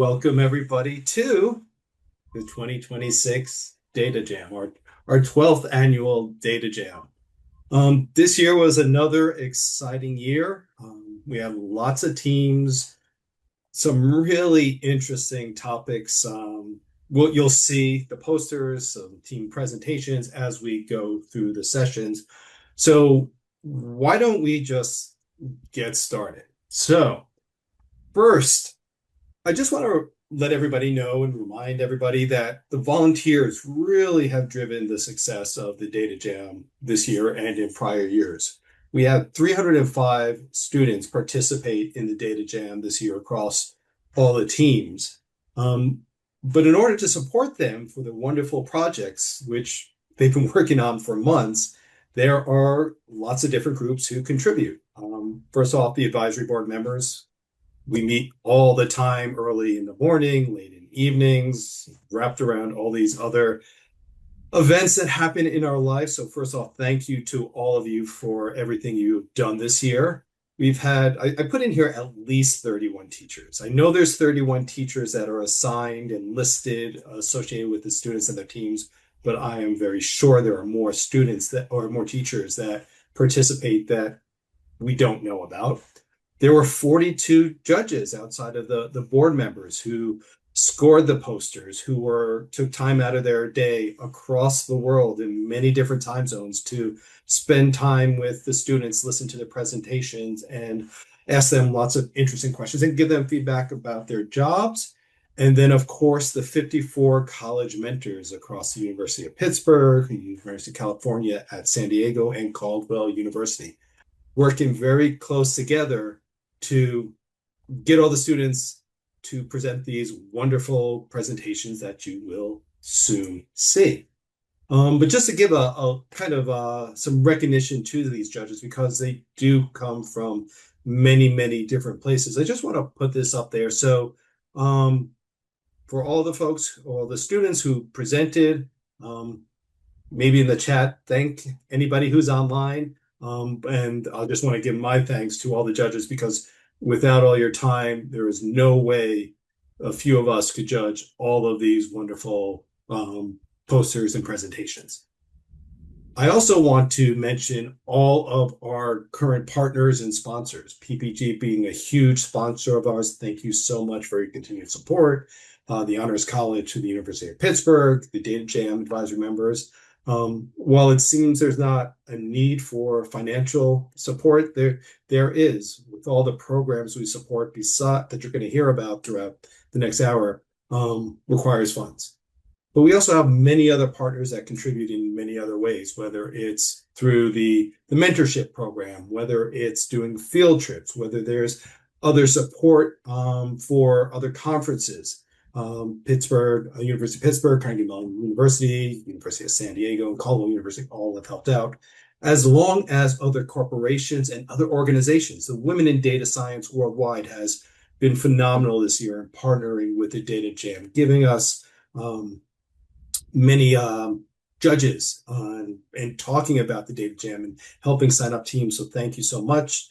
Welcome everybody to the 2026 DataJam, our 12th annual DataJam. This year was another exciting year. We have lots of teams, some really interesting topics. You'll see the posters, some team presentations as we go through the sessions. So why don't we just get started? So first, I just want to let everybody know and remind everybody that the volunteers really have driven the success of the Data Jam this year and in prior years. We had 305 students participate in the Data Jam this year across all the teams. But in order to support them for the wonderful projects, which they've been working on for months, there are lots of different groups who contribute. First off, the advisory board members. We meet all the time, early in the morning, late in evenings, wrapped around all these other events that happen in our lives. So first off, thank you to all of you for everything you've done this year. I put in here at least 31 teachers. I know there's 31 teachers that are assigned and listed associated with the students and their teams, but I am very sure there are more students or more teachers that participate that we don't know about. There were 42 judges outside of the board members who scored the posters, who took time out of their day across the world in many different time zones to spend time with the students, listen to the presentations, and ask them lots of interesting questions and give them feedback about their jobs. And then, of course, the 54 college mentors across the University of Pittsburgh, the University of California at San Diego, and Caldwell University, working very close together to get all the students to present these wonderful presentations that you will soon see. But just to give a kind of some recognition to these judges, because they do come from many, many different places, I just want to put this up there. So for all the folks, all the students who presented, maybe in the chat, thank anybody who's online. And I just want to give my thanks to all the judges, because without all your time, there is no way a few of us could judge all of these wonderful posters and presentations. I also want to mention all of our current partners and sponsors, PPG being a huge sponsor of ours. Thank you so much for your continued support. The Honors College to the University of Pittsburgh, the Data Jam advisory members. While it seems there's not a need for financial support, there is, with all the programs we support that you're going to hear about throughout the next hour, requires funds. But we also have many other partners that contribute in many other ways, whether it's through the mentorship program, whether it's doing field trips, whether there's other support for other conferences. Pittsburgh, University of Pittsburgh, Carnegie Mellon University, University of San Diego, and Caldwell University all have helped out, as long as other corporations and other organizations. The Women in Data Science Worldwide has been phenomenal this year in partnering with the Data Jam, giving us many judges and talking about the Data Jam and helping sign up teams. So thank you so much.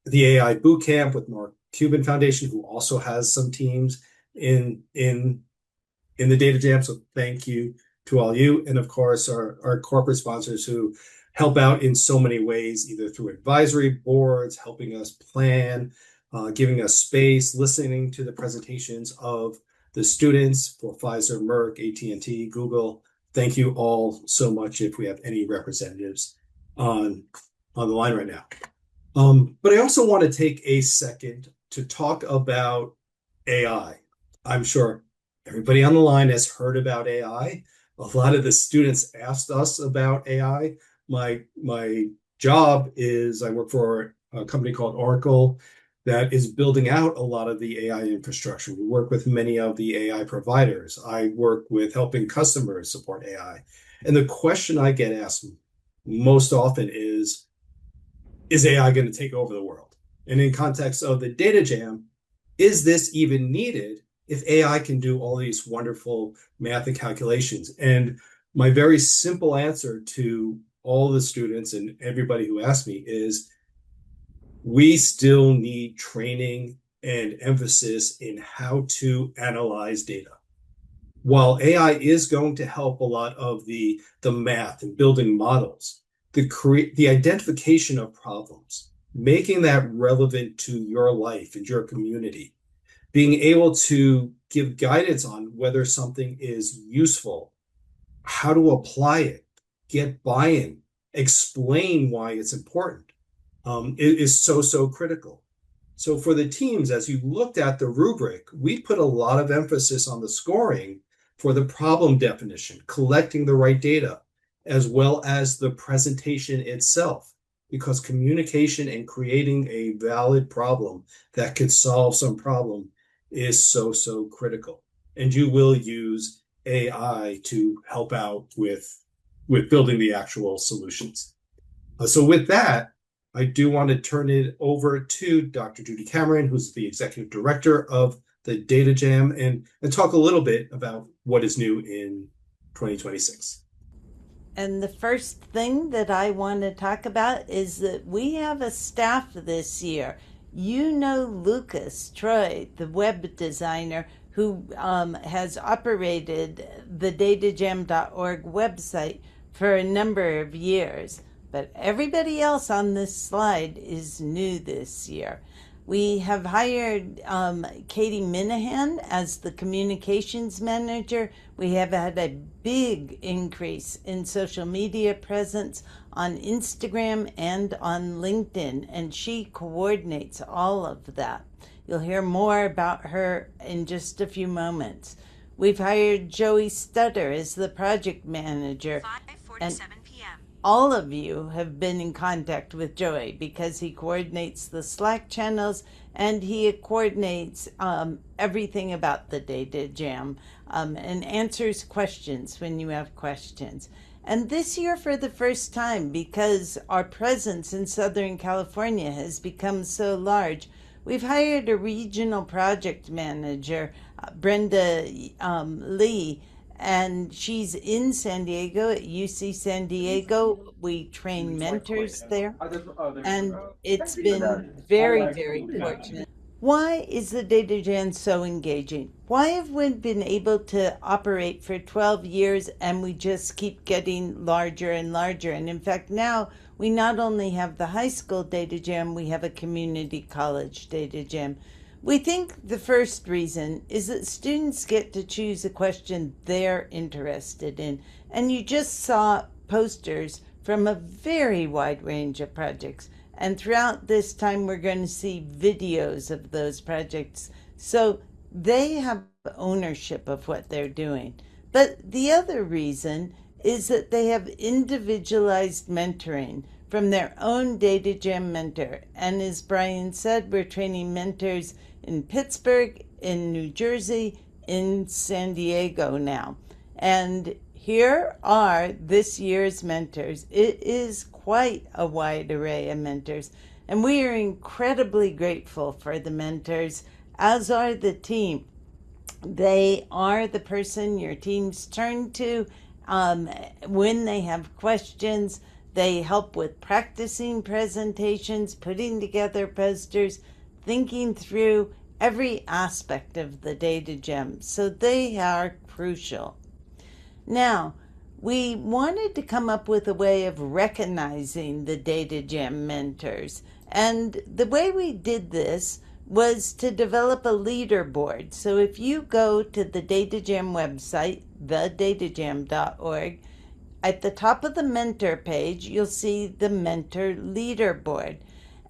The AI Bootcamp with Mark Cuban Foundation, who also has some teams in the Data Jam. So thank you to all you. And of course, our corporate sponsors who help out in so many ways, either through advisory boards, helping us plan, giving us space, listening to the presentations of the students for Pfizer, Merck, AT&T, Google. Thank you all so much if we have any representatives on the line right now. But I also want to take a second to talk about AI. I'm sure everybody on the line has heard about AI. A lot of the students asked us about AI. My job is I work for a company called Oracle that is building out a lot of the AI infrastructure. We work with many of the AI providers. I work with helping customers support AI. And the question I get asked most often is AI going to take over the world? And in context of the Data Jam, is this even needed if AI can do all these wonderful math and calculations? And my very simple answer to all the students and everybody who asked me is, we still need training and emphasis in how to analyze data. While AI is going to help a lot of the math and building models, the identification of problems, making that relevant to your life and your community, being able to give guidance on whether something is useful, how to apply it, get buy-in, explain why it's important, it is so critical. So for the teams, as you looked at the rubric, we put a lot of emphasis on the scoring for the problem definition, collecting the right data, as well as the presentation itself, because communication and creating a valid problem that could solve some problem is so critical. And you will use AI to help out with building the actual solutions. So with that, I do want to turn it over to Dr. Judy Cameron, who's the executive director of the DataJam, and talk a little bit about what is new in 2026. And the first thing that I want to talk about is that we have a staff this year. You know Lucas Troy, the web designer who has operated the datajam.org website for a number of years. But everybody else on this slide is new this year. We have hired Katie Minahan as the communications manager. We have had a big increase in social media presence on Instagram and on LinkedIn, and she coordinates all of that. You'll hear more about her in just a few moments. We've hired Joey Stutter as the project manager. 5:47 p.m. All of you have been in contact with Joey because he coordinates the Slack channels and he coordinates everything about the DataJam and answers questions when you have questions. And this year, for the first time, because our presence in Southern California has become so large, we've hired a regional project manager, Brenda Lee, and she's in San Diego at UC San Diego. We train mentors there, and it's been very fortunate. Why is the DataJam so engaging? Why have we been able to operate for 12 years and we just keep getting larger and larger? And in fact, now we not only have the high school DataJam, we have a community college DataJam. We think the first reason is that students get to choose a question they're interested in. And you just saw posters from a very wide range of projects. And throughout this time, we're going to see videos of those projects. So they have ownership of what they're doing. But the other reason is that they have individualized mentoring from their own DataJam mentor. And as Brian said, we're training mentors in Pittsburgh, in New Jersey, in San Diego now. And here are this year's mentors. It is quite a wide array of mentors, and we are incredibly grateful for the mentors, as are the team. They are the person your teams turn to when they have questions. They help with practicing presentations, putting together posters, thinking through every aspect of the DataJam. So they are crucial. Now, we wanted to come up with a way of recognizing the DataJam mentors. And the way we did this was to develop a leaderboard. So if you go to the DataJam website, thedatajam.org, at the top of the mentor page, you'll see the mentor leaderboard.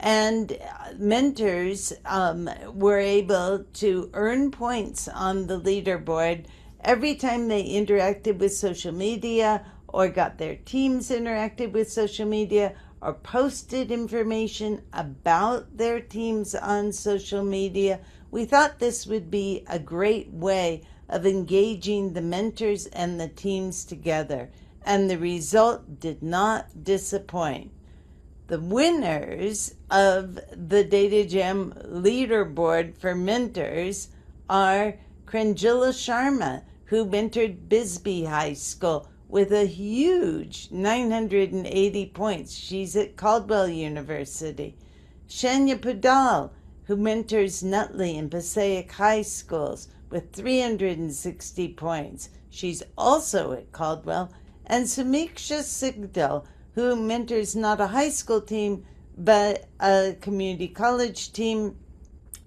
And mentors were able to earn points on the leaderboard every time they interacted with social media or got their teams interacted with social media or posted information about their teams on social media. We thought this would be a great way of engaging the mentors and the teams together, and the result did not disappoint. The winners of the DataJam leaderboard for mentors are Kranjula Sharma, who mentored Bisbee High School with a huge 980 points. She's at Caldwell University. Shanya Pudal, who mentors Nutley and Passaic High Schools with 360 points. She's also at Caldwell. And Samiksha Sigdal, who mentors not a high school team, but a community college team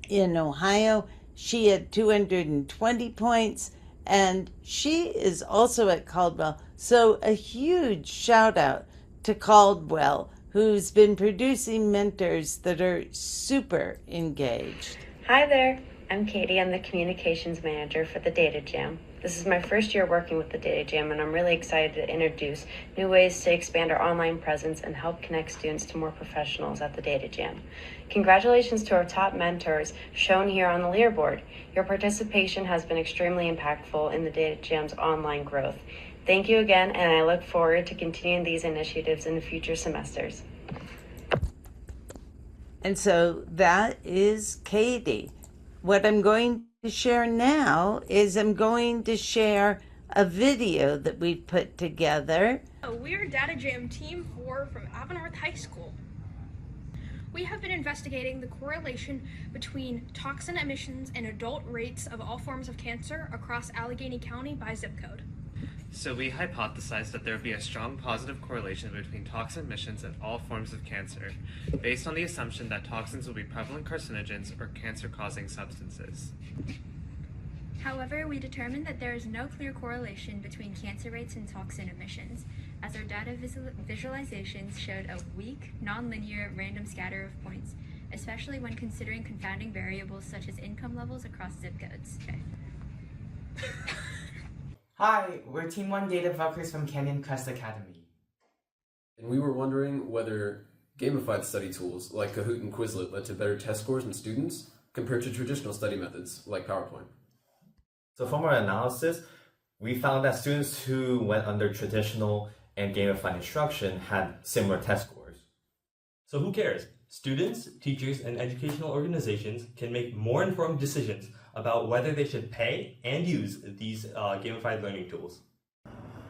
in Ohio. She had 220 points, and she is also at Caldwell. So a huge shout out to Caldwell, who's been producing mentors that are super engaged. Hi there, I'm Katie. I'm the communications manager for the DataJam. This is my first year working with the DataJam, and I'm really excited to introduce new ways to expand our online presence and help connect students to more professionals at the DataJam. Congratulations to our top mentors shown here on the leaderboard. Your participation has been extremely impactful in the DataJam's online growth. Thank you again, and I look forward to continuing these initiatives in the future semesters. And so that is Katie. What I'm going to share now is I'm going to share a video that we've put together. We're DataJam Team 4 from Avonworth High School. We have been investigating the correlation between toxin emissions and adult rates of all forms of cancer across Allegheny County by zip code. So we hypothesized that there would be a strong positive correlation between toxin emissions and all forms of cancer, based on the assumption that toxins will be prevalent carcinogens or cancer-causing substances. However, we determined that there is no clear correlation between cancer rates and toxin emissions, as our data visualizations showed a weak, nonlinear, random scatter of points, especially when considering confounding variables such as income levels across zip codes. Hi, we're Team 1 data developers from Canyon Crest Academy. And we were wondering whether gamified study tools like Kahoot and Quizlet led to better test scores in students compared to traditional study methods like PowerPoint. So from our analysis, we found that students who went under traditional and gamified instruction had similar test scores. So who cares? Students, teachers, and educational organizations can make more informed decisions about whether they should pay and use these gamified learning tools.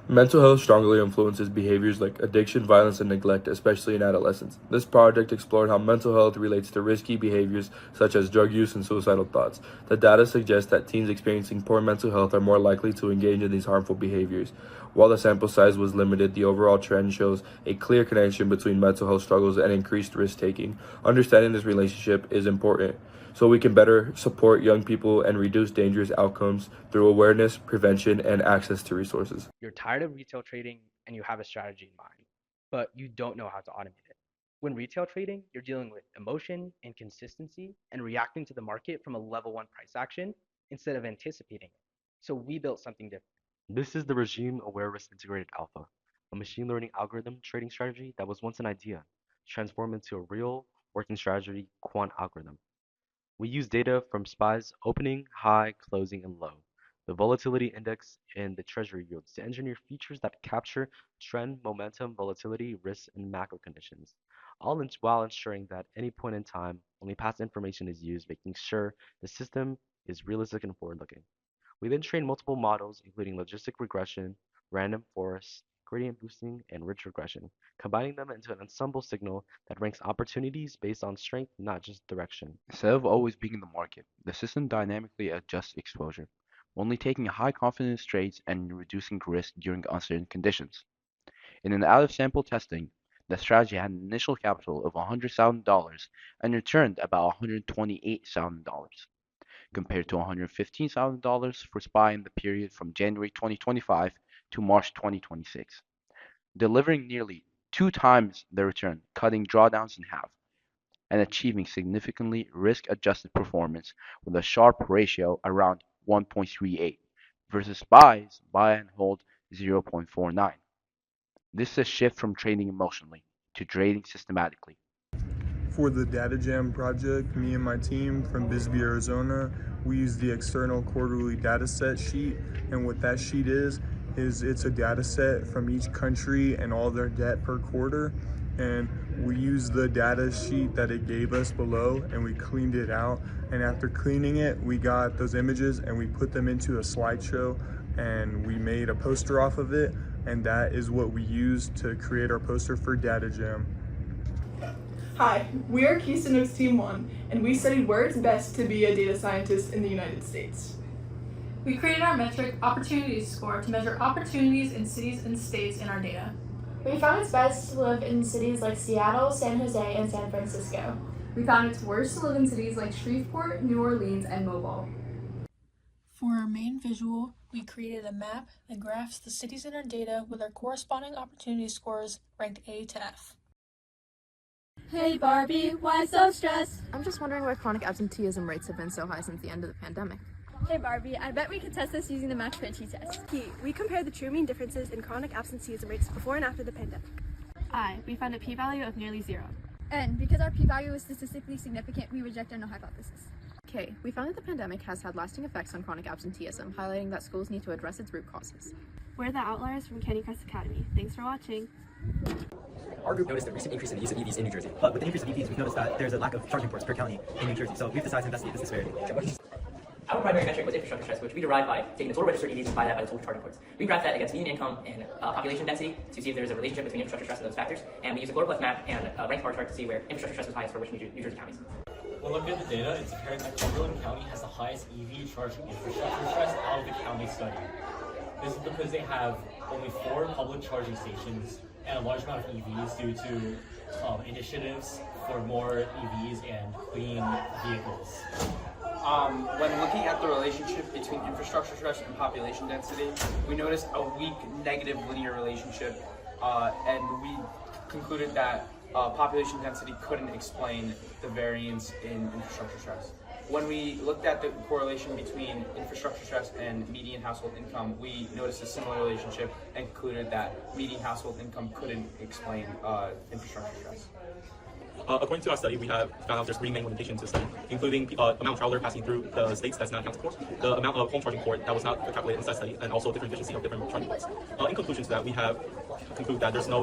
Mental health strongly influences behaviors like addiction, violence, and neglect, especially in adolescence. This project explored how mental health relates to risky behaviors such as drug use and suicidal thoughts. The data suggests that teens experiencing poor mental health are more likely to engage in these harmful behaviors. While the sample size was limited, the overall trend shows a clear connection between mental health struggles and increased risk-taking. Understanding this relationship is important so we can better support young people and reduce dangerous outcomes through awareness, prevention, and access to resources. You're tired of retail trading and you have a strategy in mind, but you don't know how to automate it. When retail trading, you're dealing with emotion, inconsistency, and reacting to the market from a level 1 price action instead of anticipating it. So we built something different. This is the regime-aware risk integrated alpha, a machine learning algorithm trading strategy that was once an idea, transformed into a real working strategy quant algorithm. We use data from SPY's opening, high, closing, and low, the volatility index, and the treasury yields to engineer features that capture trend, momentum, volatility, risks, and macro conditions, all while ensuring that at any point in time, only past information is used, making sure the system is realistic and forward-looking. We then train multiple models, including logistic regression, random forest, gradient boosting, and ridge regression, combining them into an ensemble signal that ranks opportunities based on strength, not just direction. Instead of always being in the market, the system dynamically adjusts exposure, only taking high confidence trades and reducing risk during uncertain conditions. In an out-of-sample testing, the strategy had an initial capital of $100,000 and returned about $128,000, compared to $115,000 for SPY in the period from January 2025 to March 2026, delivering nearly 2 times the return, cutting drawdowns in half, and achieving significantly risk-adjusted performance with a Sharpe ratio around 1.38 versus SPY's buy and hold 0.49. This is a shift from trading emotionally to trading systematically. For the DataJam project, me and my team from Bisbee, Arizona, we use the external quarterly dataset sheet, and what that sheet is it's a dataset from each country and all their debt per quarter, and we use the data sheet that it gave us below and we cleaned it out, and after cleaning it, we got those images and we put them into a slideshow and we made a poster off of it, and that is what we used to create our poster for DataJam. Hi, we are Keystone Oaks Team 1, and we studied where it's best to be a data scientist in the United States. We created our metric Opportunities Score to measure opportunities in cities and states in our data. We found it's best to live in cities like Seattle, San Jose, and San Francisco. We found it's worse to live in cities like Shreveport, New Orleans, and Mobile. For our main visual, we created a map that graphs the cities in our data with our corresponding opportunity scores ranked A to F. Hey Barbie, why so stressed? I'm just wondering why chronic absenteeism rates have been so high since the end of the pandemic. Hey Barbie, I bet we could test this using the Match-Frenchy test. We compared the true mean differences in chronic absenteeism rates before and after the pandemic. We found a p-value of nearly 0. And because our p-value is statistically significant, we reject our null hypothesis. K, we found that the pandemic has had lasting effects on chronic absenteeism, highlighting that schools need to address its root causes. We're the Outliers from Canyon Crest Academy. Thanks for watching. Our group noticed a recent increase in the use of EVs in New Jersey. But with the increase of EVs, we've noticed that there's a lack of charging ports per county in New Jersey. So we've decided to investigate this disparity. Our primary metric was infrastructure stress, which we derived by taking the total registered EVs and divide that by the total charging ports. We graphed that against median income and population density to see if there was a relationship between infrastructure stress and those factors. And we used a global map and a ranked bar chart to see where infrastructure stress was highest for which New Jersey counties. When looking at the data, it's apparent that Cumberland County has the highest EV charging infrastructure stress out of the county study. This is because they have only 4 public charging stations and a large amount of EVs due to initiatives for more EVs and clean vehicles. When looking at the relationship between infrastructure stress and population density, we noticed a weak negative linear relationship, and we concluded that population density couldn't explain the variance in infrastructure stress. When we looked at the correlation between infrastructure stress and median household income, we noticed a similar relationship and concluded that median household income couldn't explain infrastructure stress. According to our study, we have found out there's 3 main limitations to the study, including amount of traveler passing through the states that's not accounted for, the amount of home charging port that was not calculated in the study, and also different efficiency of different charging ports. In conclusion to that, we have concluded that there's no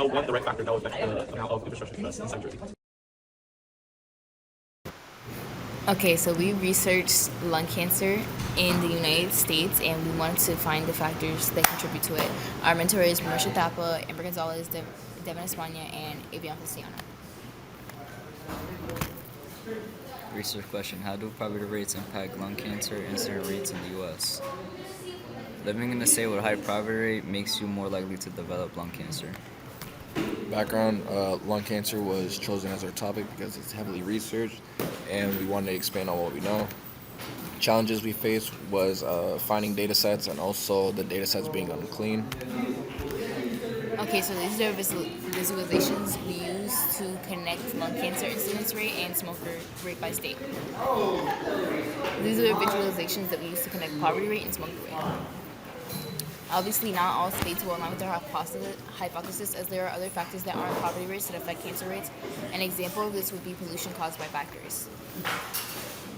one direct factor that will affect the amount of infrastructure stress inside Jersey. Okay, so we researched lung cancer in the United States, and we wanted to find the factors that contribute to it. Our mentor is Marisha Thapa, Amber Gonzalez, Devin Espana, and Avian Feliciano. Research question: how do poverty rates impact lung cancer incident rates in the U.S.? Living in a state with a high poverty rate makes you more likely to develop lung cancer. Background, lung cancer was chosen as our topic because it's heavily researched and we wanted to expand on what we know. Challenges we faced was finding data sets and also the data sets being unclean. Okay, so these are visualizations we use to connect lung cancer incidence rate and smoker rate by state. These are visualizations that we use to connect poverty rate and smoker rate. Obviously, not all states will align with our hypothesis, as there are other factors that aren't poverty rates that affect cancer rates. An example of this would be pollution caused by factors.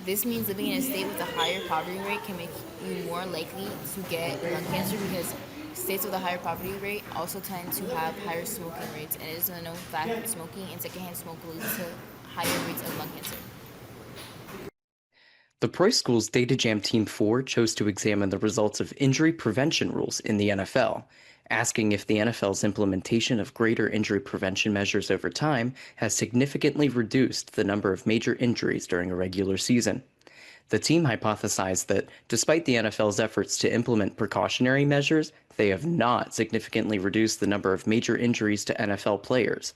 This means living in a state with a higher poverty rate can make you more likely to get lung cancer because states with a higher poverty rate also tend to have higher smoking rates, and it is a known fact that smoking and secondhand smoke leads to higher rates of lung cancer. The Preuss School's DataJam Team 4 chose to examine the results of injury prevention rules in the NFL, asking if the NFL's implementation of greater injury prevention measures over time has significantly reduced the number of major injuries during a regular season. The team hypothesized that, despite the NFL's efforts to implement precautionary measures, they have not significantly reduced the number of major injuries to NFL players.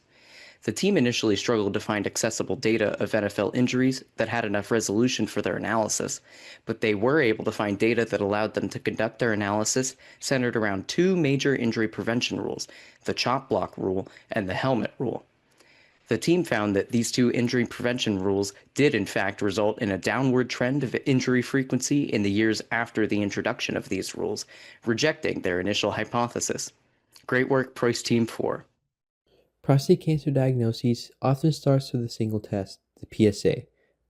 The team initially struggled to find accessible data of NFL injuries that had enough resolution for their analysis, but they were able to find data that allowed them to conduct their analysis centered around 2 major injury prevention rules, the chop block rule and the helmet rule. The team found that these 2 injury prevention rules did in fact result in a downward trend of injury frequency in the years after the introduction of these rules, rejecting their initial hypothesis. Great work, Preuss Team 4. Prostate cancer diagnosis often starts with a single test, the PSA,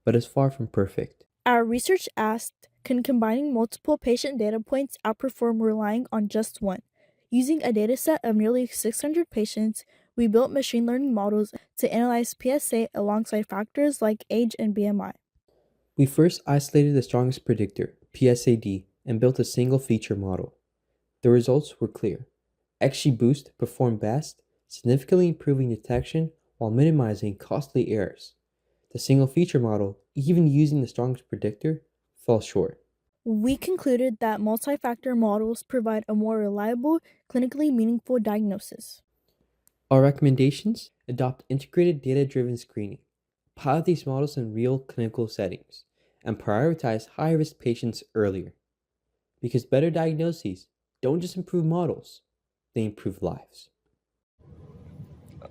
but is far from perfect. Our research asked, can combining multiple patient data points outperform relying on just one? Using a dataset of nearly 600 patients, we built machine learning models to analyze PSA alongside factors like age and BMI. We first isolated the strongest predictor, PSAD, and built a single feature model. The results were clear. XGBoost performed best, significantly improving detection while minimizing costly errors. The single feature model, even using the strongest predictor, fell short. We concluded that multi-factor models provide a more reliable, clinically meaningful diagnosis. Our recommendations: adopt integrated data-driven screening, pilot these models in real clinical settings, and prioritize high-risk patients earlier. Because better diagnoses don't just improve models, they improve lives.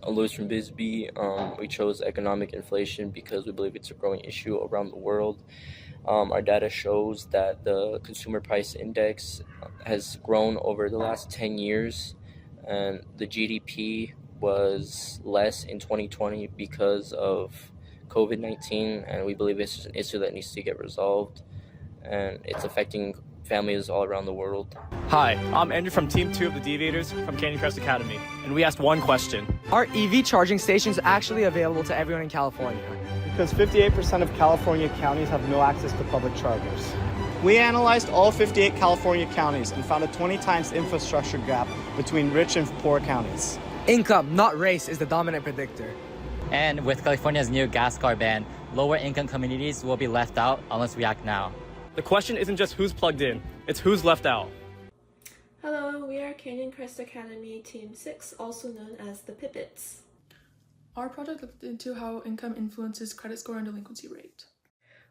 Louis from Bisbee. We chose economic inflation because we believe it's a growing issue around the world. Our data shows that the consumer price index has grown over the last 10 years, and the GDP was less in 2020 because of COVID-19, and we believe it's just an issue that needs to get resolved, and it's affecting families all around the world. Hi, I'm Andrew from Team 2 of the Deviators from Canyon Crest Academy, and we asked one question. Are EV charging stations actually available to everyone in California? Because 58% of California counties have no access to public chargers. We analyzed all 58 California counties and found a 20 times infrastructure gap between rich and poor counties. Income, not race, is the dominant predictor. And with California's new gas car ban, lower income communities will be left out unless we act now. The question isn't just who's plugged in, it's who's left out. Hello, we are Canyon Crest Academy Team 6, also known as the Pippets. Our project looked into how income influences credit score and delinquency rate.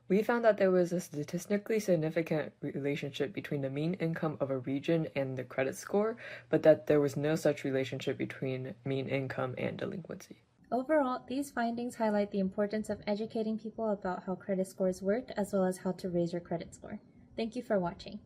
We found that there was a statistically significant relationship between the mean income of a region and the credit score, but that there was no such relationship between mean income and delinquency. Overall, these findings highlight the importance of educating people about how credit scores work, as well as how to raise your credit score. Thank you for watching.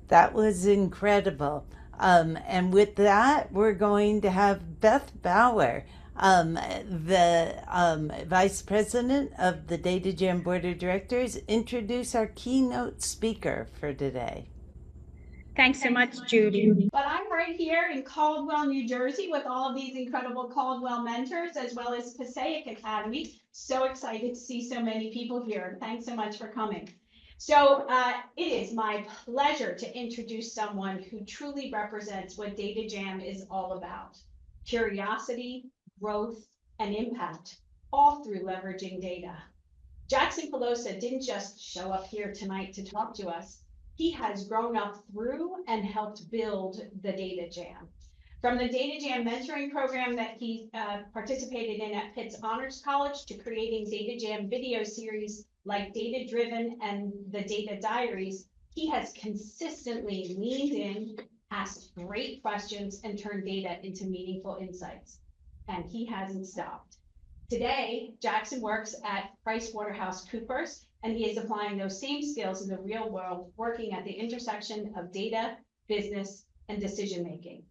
That was incredible. And with that, we're going to have Beth Bauer, the Vice President of the DataJam Board of Directors, introduce our keynote speaker for today. Thanks so much, Judy. But I'm right here in Caldwell, New Jersey with all of these incredible Caldwell mentors, as well as Passaic Academy. So excited to see so many people here. Thanks so much for coming. So it is my pleasure to introduce someone who truly represents what DataJam is all about. Curiosity, growth, and impact, all through leveraging data. Jackson Pelosa didn't just show up here tonight to talk to us. He has grown up through and helped build the DataJam. From the DataJam mentoring program that he participated in at Pitt's Honors College to creating DataJam video series like Data Driven and the Data Diaries, he has consistently leaned in, asked great questions, and turned data into meaningful insights. And he hasn't stopped. Today, Jackson works at PricewaterhouseCoopers, and he is applying those same skills in the real world, working at the intersection of data, business, and decision-making.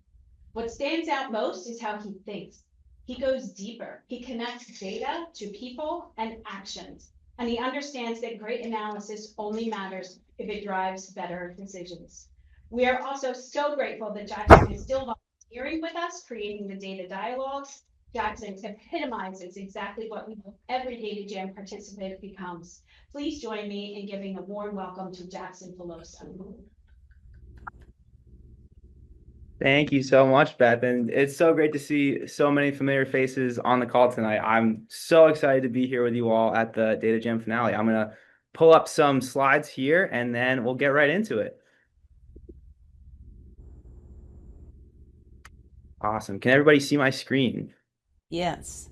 What stands out most is how he thinks. He goes deeper. He connects data to people and actions, and he understands that great analysis only matters if it drives better decisions. We are also so grateful that Jackson is still volunteering with us, creating the data dialogues. Jackson epitomizes exactly what we hope every DataJam participant becomes. Please join me in giving a warm welcome to Jackson Pelosa. Thank you so much, Beth. And it's so great to see so many familiar faces on the call tonight. I'm so excited to be here with you all at the DataJam finale. I'm going to pull up some slides here and then we'll get right into it. Awesome. Can everybody see my screen? Yes.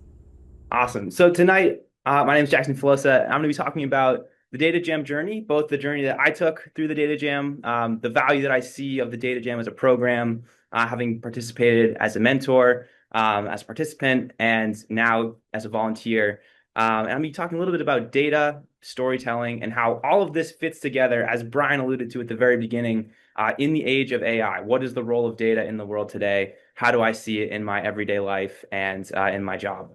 Awesome. So tonight, my name is Jackson Pelosa. I'm going to be talking about the DataJam journey, both the journey that I took through the DataJam, the value that I see of the DataJam as a program, having participated as a mentor, as a participant, and now as a volunteer. And I'm going to be talking a little bit about data, storytelling, and how all of this fits together, as Brian alluded to at the very beginning, in the age of AI. What is the role of data in the world today? How do I see it in my everyday life and in my job?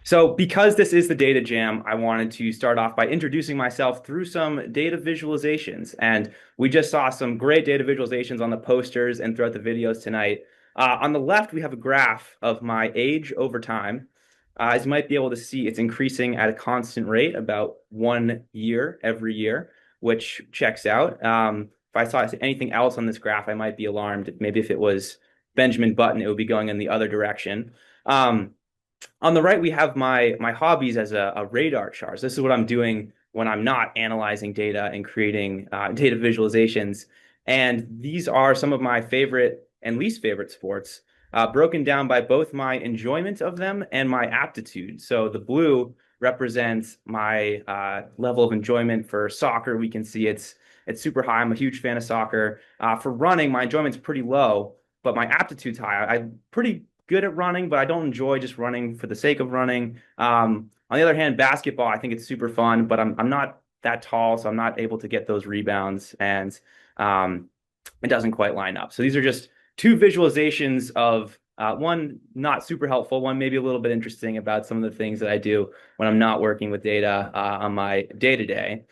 So because this is the DataJam, I wanted to start off by introducing myself through some data visualizations. And we just saw some great data visualizations on the posters and throughout the videos tonight. On the left, we have a graph of my age over time. As you might be able to see, it's increasing at a constant rate, about 1 year every year, which checks out. If I saw anything else on this graph, I might be alarmed. Maybe if it was Benjamin Button, it would be going in the other direction. On the right, we have my hobbies as a radar chart. So this is what I'm doing when I'm not analyzing data and creating data visualizations. And these are some of my favorite and least favorite sports, broken down by both my enjoyment of them and my aptitude. So the blue represents my level of enjoyment for soccer. We can see it's super high. I'm a huge fan of soccer. For running, my enjoyment's pretty low, but my aptitude's high. I'm pretty good at running, but I don't enjoy just running for the sake of running. On the other hand, basketball, I think it's super fun, but I'm not that tall, so I'm not able to get those rebounds, and it doesn't quite line up. So these are just two visualizations of one not super helpful, one maybe a little bit interesting about some of the things that I do when I'm not working with data on my day-to-day.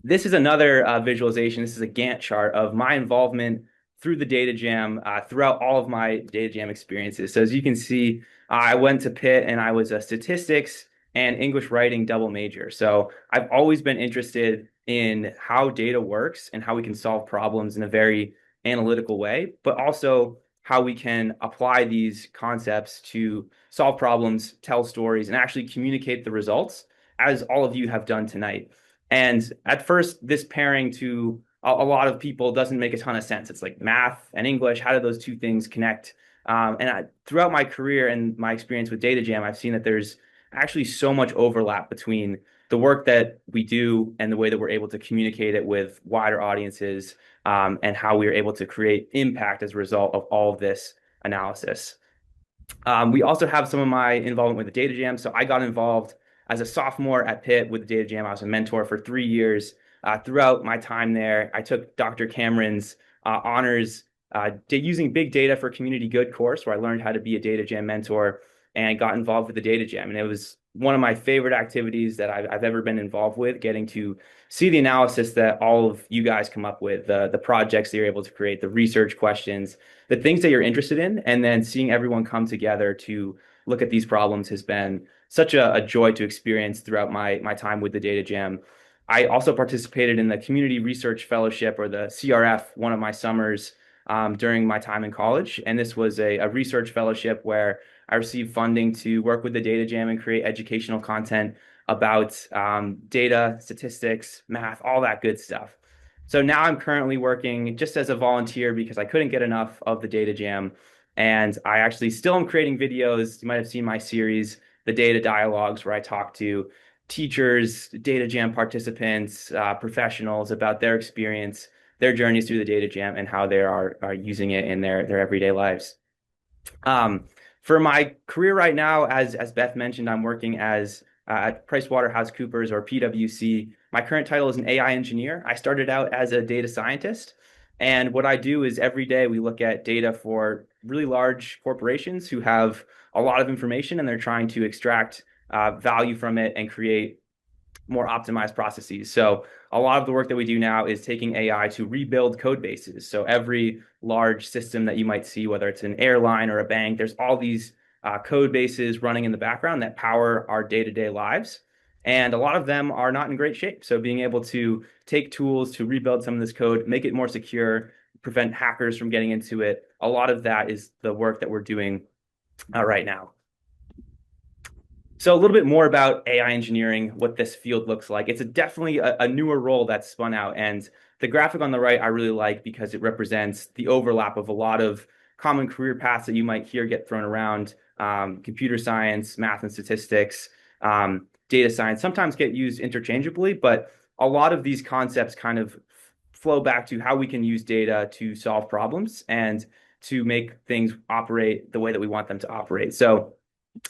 This is another visualization. This is a Gantt chart of my involvement through the DataJam throughout all of my DataJam experiences. So as you can see, I went to Pitt and I was a statistics and English writing double major. So I've always been interested in how data works and how we can solve problems in a very analytical way, but also how we can apply these concepts to solve problems, tell stories, and actually communicate the results, as all of you have done tonight. And at first, this pairing to a lot of people doesn't make a ton of sense. It's like math and English. How do those two things connect? Throughout my career and my experience with DataJam, I've seen that there's actually so much overlap between the work that we do and the way that we're able to communicate it with wider audiences, and how we are able to create impact as a result of all of this analysis. We also have some of my involvement with the DataJam. So I got involved as a sophomore at Pitt with the DataJam. I was a mentor for 3 years. Throughout my time there, I took Dr. Cameron's honors using big data for community good course, where I learned how to be a DataJam mentor and got involved with the DataJam. And it was one of my favorite activities that I've ever been involved with, getting to see the analysis that all of you guys come up with, the projects that you're able to create, the research questions, the things that you're interested in, and then seeing everyone come together to look at these problems has been such a joy to experience throughout my time with the DataJam. I also participated in the Community Research Fellowship, or the CRF, one of my summers during my time in college. And this was a research fellowship where I received funding to work with the DataJam and create educational content about data, statistics, math, all that good stuff. So now I'm currently working just as a volunteer because I couldn't get enough of the DataJam. And I actually still am creating videos. You might have seen my series, The Data Dialogues, where I talk to teachers, DataJam participants, professionals about their experience, their journeys through the DataJam, and how they are using it in their everyday lives. For my career right now, as Beth mentioned, I'm working as at PricewaterhouseCoopers, or PwC. My current title is an AI engineer. I started out as a data scientist. And what I do is every day we look at data for really large corporations who have a lot of information and they're trying to extract value from it and create more optimized processes. So a lot of the work that we do now is taking AI to rebuild code bases. So every large system that you might see, whether it's an airline or a bank, there's all these code bases running in the background that power our day-to-day lives. And a lot of them are not in great shape. So being able to take tools to rebuild some of this code, make it more secure, prevent hackers from getting into it, a lot of that is the work that we're doing right now. So a little bit more about AI engineering, what this field looks like. It's definitely a newer role that's spun out. And the graphic on the right I really like because it represents the overlap of a lot of common career paths that you might hear get thrown around. Computer science, math and statistics, data science sometimes get used interchangeably, but a lot of these concepts kind of flow back to how we can use data to solve problems and to make things operate the way that we want them to operate. So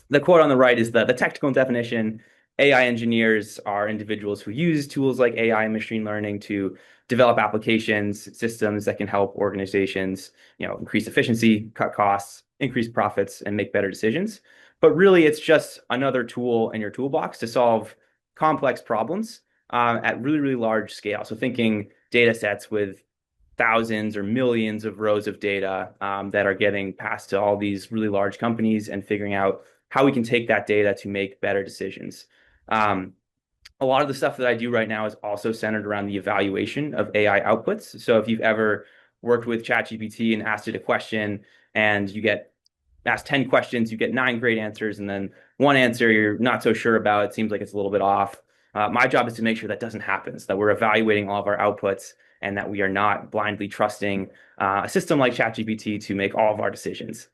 the quote on the right is the technical definition. AI engineers are individuals who use tools like AI and machine learning to develop applications, systems that can help organizations, increase efficiency, cut costs, increase profits, and make better decisions. But really, it's just another tool in your toolbox to solve complex problems at really, really large scale. So thinking data sets with thousands or millions of rows of data that are getting passed to all these really large companies and figuring out how we can take that data to make better decisions. A lot of the stuff that I do right now is also centered around the evaluation of AI outputs. So if you've ever worked with ChatGPT and asked it a question and you get ask 10 questions, you get 9 great answers, and then one answer you're not so sure about. It seems like it's a little bit off. My job is to make sure that doesn't happen, so that we're evaluating all of our outputs and that we are not blindly trusting a system like ChatGPT to make all of our decisions.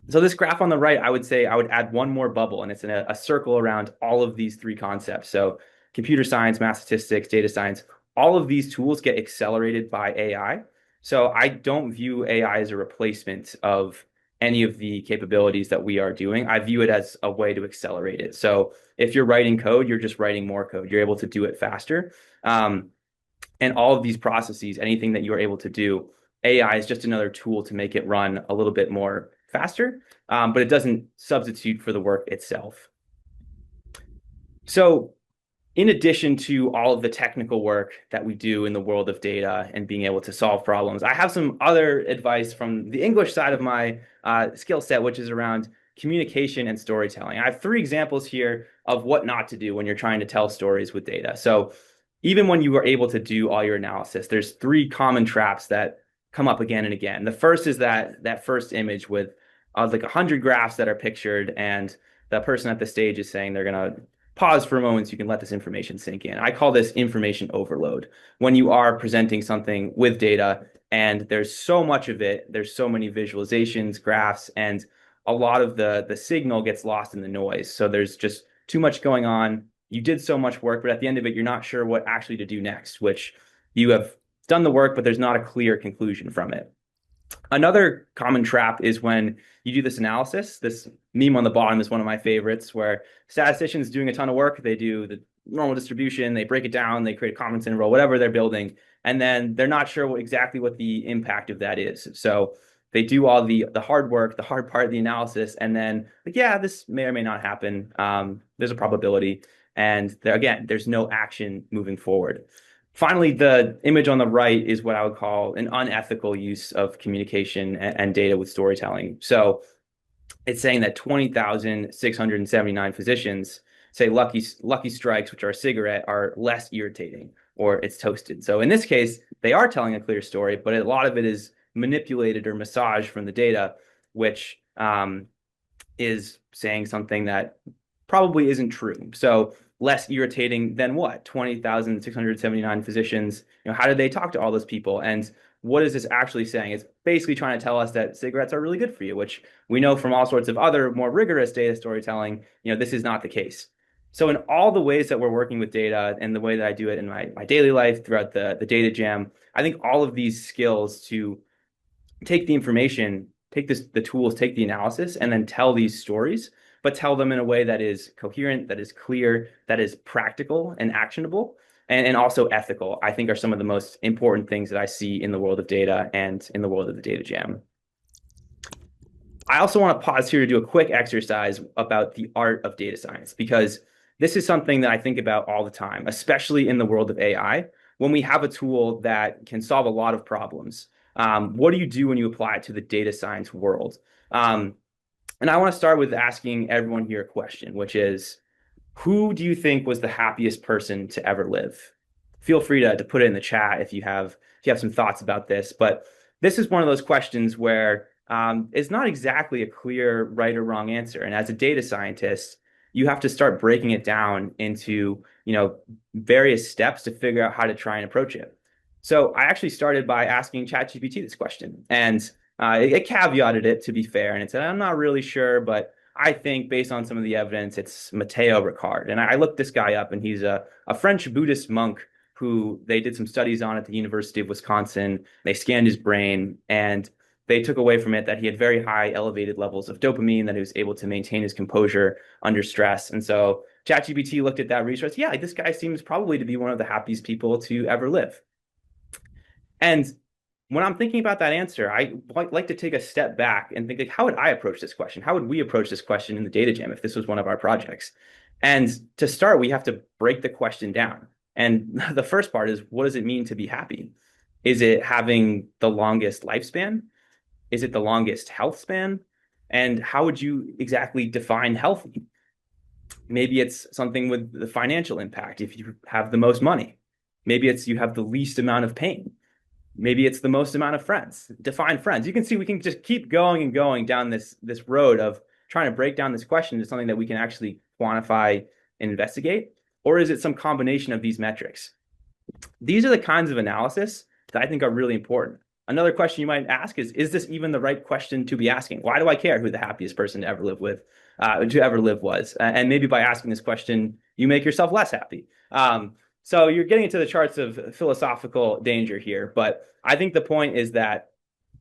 So this graph on the right, I would say I would add one more bubble, and it's in a circle around all of these 3 concepts. So computer science, math statistics, data science, all of these tools get accelerated by AI. So I don't view AI as a replacement of any of the capabilities that we are doing. I view it as a way to accelerate it. So if you're writing code, you're just writing more code. You're able to do it faster. And all of these processes, anything that you're able to do, AI is just another tool to make it run a little bit more faster, but it doesn't substitute for the work itself. So in addition to all of the technical work that we do in the world of data and being able to solve problems, I have some other advice from the English side of my skill set, which is around communication and storytelling. I have 3 examples here of what not to do when you're trying to tell stories with data. So even when you are able to do all your analysis, there's 3 common traps that come up again and again. The first is that first image with like 100 graphs that are pictured, and the person at the stage is saying they're going to pause for a moment so you can let this information sink in. I call this information overload. When you are presenting something with data and there's so much of it, there's so many visualizations, graphs, and a lot of the signal gets lost in the noise. So there's just too much going on. You did so much work, but at the end of it, you're not sure what actually to do next, which you have done the work, but there's not a clear conclusion from it. Another common trap is when you do this analysis. This meme on the bottom is one of my favorites, where statisticians doing a ton of work, they do the normal distribution, they break it down, they create a confidence interval, whatever they're building, and then they're not sure exactly what the impact of that is. So they do all the hard work, the hard part of the analysis, and then like, yeah, this may or may not happen. There's a probability, and again, there's no action moving forward. Finally, the image on the right is what I would call an unethical use of communication and data with storytelling. So it's saying that 20,679 physicians say Lucky Strikes, which are a cigarette, are less irritating, or it's toasted. So in this case, they are telling a clear story, but a lot of it is manipulated or massaged from the data, which is saying something that probably isn't true. So less irritating than what? 20,679 physicians. How did they talk to all those people? And what is this actually saying? It's basically trying to tell us that cigarettes are really good for you, which we know from all sorts of other more rigorous data storytelling, this is not the case. So in all the ways that we're working with data and the way that I do it in my daily life throughout the DataJam, I think all of these skills to take the information, take the tools, take the analysis, and then tell these stories, but tell them in a way that is coherent, that is clear, that is practical and actionable, and also ethical, I think are some of the most important things that I see in the world of data and in the world of the DataJam. I also want to pause here to do a quick exercise about the art of data science, because this is something that I think about all the time, especially in the world of AI. When we have a tool that can solve a lot of problems, what do you do when you apply it to the data science world? And I want to start with asking everyone here a question, which is, who do you think was the happiest person to ever live? Feel free to put it in the chat if you have some thoughts about this. But this is one of those questions where it's not exactly a clear right or wrong answer. And as a data scientist, you have to start breaking it down into various steps to figure out how to try and approach it. So I actually started by asking ChatGPT this question, and it caveated it, to be fair, and it said, I'm not really sure, but I think based on some of the evidence, it's Matteo Ricard. And I looked this guy up, and he's a French Buddhist monk who they did some studies on at the University of Wisconsin. They scanned his brain, and they took away from it that he had very high elevated levels of dopamine, that he was able to maintain his composure under stress. And so ChatGPT looked at that research. Yeah, this guy seems probably to be one of the happiest people to ever live. And when I'm thinking about that answer, I like to take a step back and think, like, how would I approach this question? How would we approach this question in the DataJam if this was one of our projects? And to start, we have to break the question down. And the first part is, what does it mean to be happy? Is it having the longest lifespan? Is it the longest health span? And how would you exactly define healthy? Maybe it's something with the financial impact, if you have the most money. Maybe it's you have the least amount of pain. Maybe it's the most amount of friends. Define friends. You can see we can just keep going and going down this road of trying to break down this question to something that we can actually quantify and investigate. Or is it some combination of these metrics? These are the kinds of analysis that I think are really important. Another question you might ask is this even the right question to be asking? Why do I care who the happiest person to ever live was? And maybe by asking this question, you make yourself less happy. So you're getting into the charts of philosophical danger here, but I think the point is that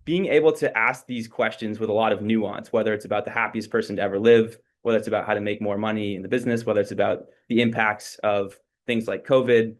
being able to ask these questions with a lot of nuance, whether it's about the happiest person to ever live, whether it's about how to make more money in the business, whether it's about the impacts of things like COVID,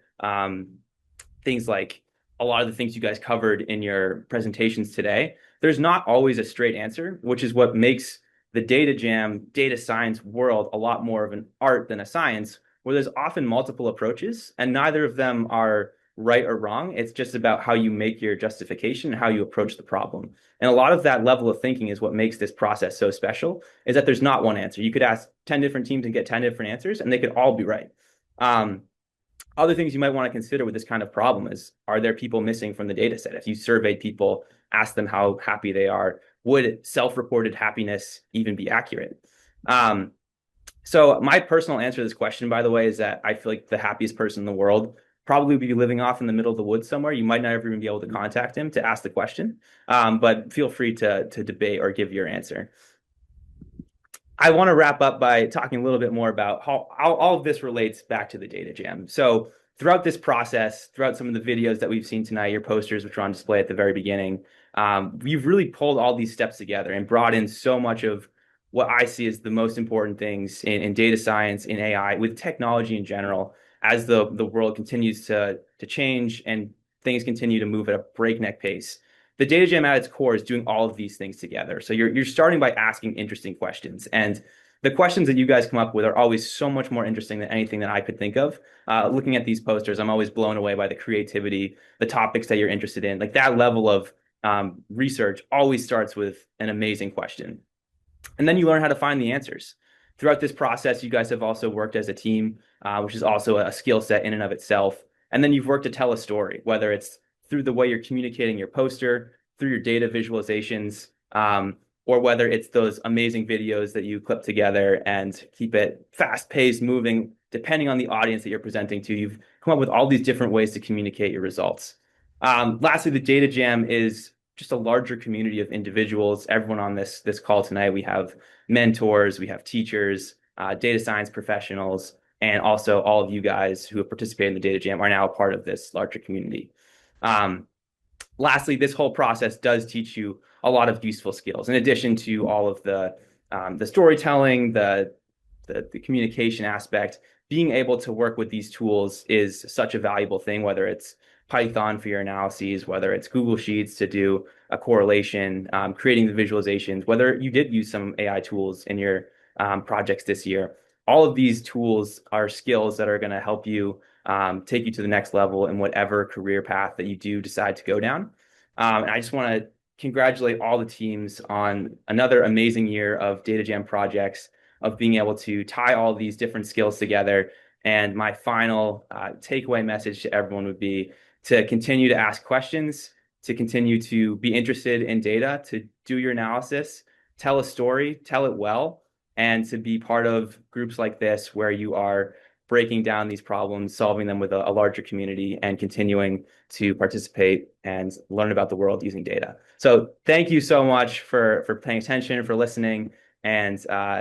things like a lot of the things you guys covered in your presentations today, there's not always a straight answer, which is what makes the DataJam data science world a lot more of an art than a science, where there's often multiple approaches and neither of them are right or wrong. It's just about how you make your justification and how you approach the problem. And a lot of that level of thinking is what makes this process so special, is that there's not one answer. You could ask 10 different teams and get 10 different answers and they could all be right. Other things you might want to consider with this kind of problem is, are there people missing from the data set? If you surveyed people, ask them how happy they are, would self-reported happiness even be accurate? So my personal answer to this question, by the way, is that I feel like the happiest person in the world probably would be living off in the middle of the woods somewhere. You might not ever even be able to contact him to ask the question, but feel free to debate or give your answer. I want to wrap up by talking a little bit more about how all of this relates back to the DataJam. So throughout this process, throughout some of the videos that we've seen tonight, your posters, which are on display at the very beginning, we've really pulled all these steps together and brought in so much of what I see as the most important things in data science, in AI, with technology in general, as the world continues to change and things continue to move at a breakneck pace. The DataJam at its core is doing all of these things together. So you're starting by asking interesting questions. And the questions that you guys come up with are always so much more interesting than anything that I could think of. Looking at these posters, I'm always blown away by the creativity, the topics that you're interested in. Like that level of research always starts with an amazing question. And then you learn how to find the answers. Throughout this process, you guys have also worked as a team, which is also a skill set in and of itself. And then you've worked to tell a story, whether it's through the way you're communicating your poster, through your data visualizations, or whether it's those amazing videos that you clip together and keep it fast-paced, moving, depending on the audience that you're presenting to. You've come up with all these different ways to communicate your results. Lastly, the DataJam is just a larger community of individuals. Everyone on this call tonight, we have mentors, we have teachers, data science professionals, and also all of you guys who have participated in the DataJam are now a part of this larger community. Lastly, this whole process does teach you a lot of useful skills. In addition to all of the storytelling, the communication aspect, being able to work with these tools is such a valuable thing, whether it's Python for your analyses, whether it's Google Sheets to do a correlation, creating the visualizations, whether you did use some AI tools in your projects this year. All of these tools are skills that are going to help you take you to the next level in whatever career path that you do decide to go down. And I just want to congratulate all the teams on another amazing year of DataJam projects, of being able to tie all these different skills together. And my final takeaway message to everyone would be to continue to ask questions, to continue to be interested in data, to do your analysis, tell a story, tell it well, and to be part of groups like this where you are breaking down these problems, solving them with a larger community, and continuing to participate and learn about the world using data. So thank you so much for paying attention, for listening, and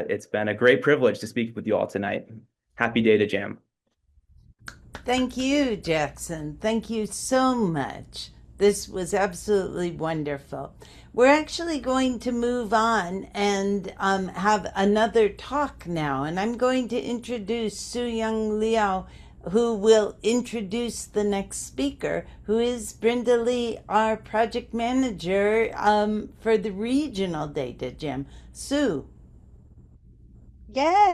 it's been a great privilege to speak with you all tonight. Happy DataJam. Thank you, Jackson. Thank you so much. This was absolutely wonderful. We're actually going to move on and have another talk now. And I'm going to introduce Su Young Liao, who will introduce the next speaker, who is Brenda Lee, our project manager for the regional DataJam. Sue. Yeah.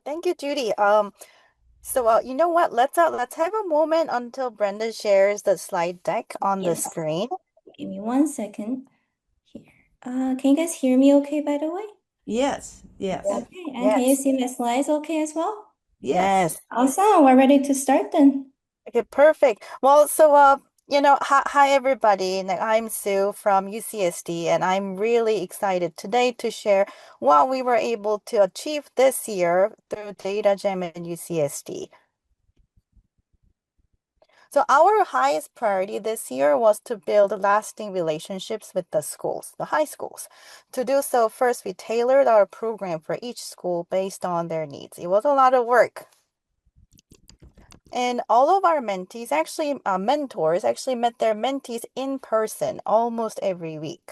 Thank you, Judy. You know what? Let's have a moment until Brenda shares the slide deck on the screen. Give me 1 second here. Can you guys hear me okay, by the way? Yes. Okay, and can you see my slides okay as well? Yes. Awesome. We're ready to start then. Okay, perfect. Well, Hi everybody. I'm Sue from UCSD, and I'm really excited today to share what we were able to achieve this year through DataJam and UCSD. So our highest priority this year was to build lasting relationships with the schools, the high schools. To do so, first we tailored our program for each school based on their needs. It was a lot of work. And all of our mentees, mentors, actually met their mentees in person almost every week.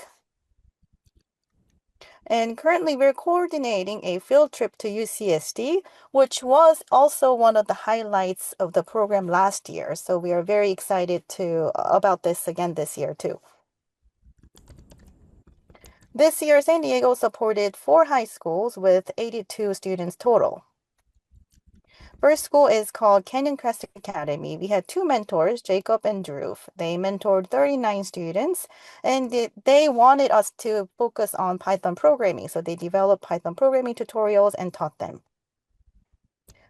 And currently, we're coordinating a field trip to UCSD, which was also one of the highlights of the program last year. So we are very excited about this again this year too. This year, San Diego supported 4 high schools with 82 students total. First school is called Canyon Crest Academy. We had 2 mentors, Jacob and Drew. They mentored 39 students, and they wanted us to focus on Python programming. So they developed Python programming tutorials and taught them.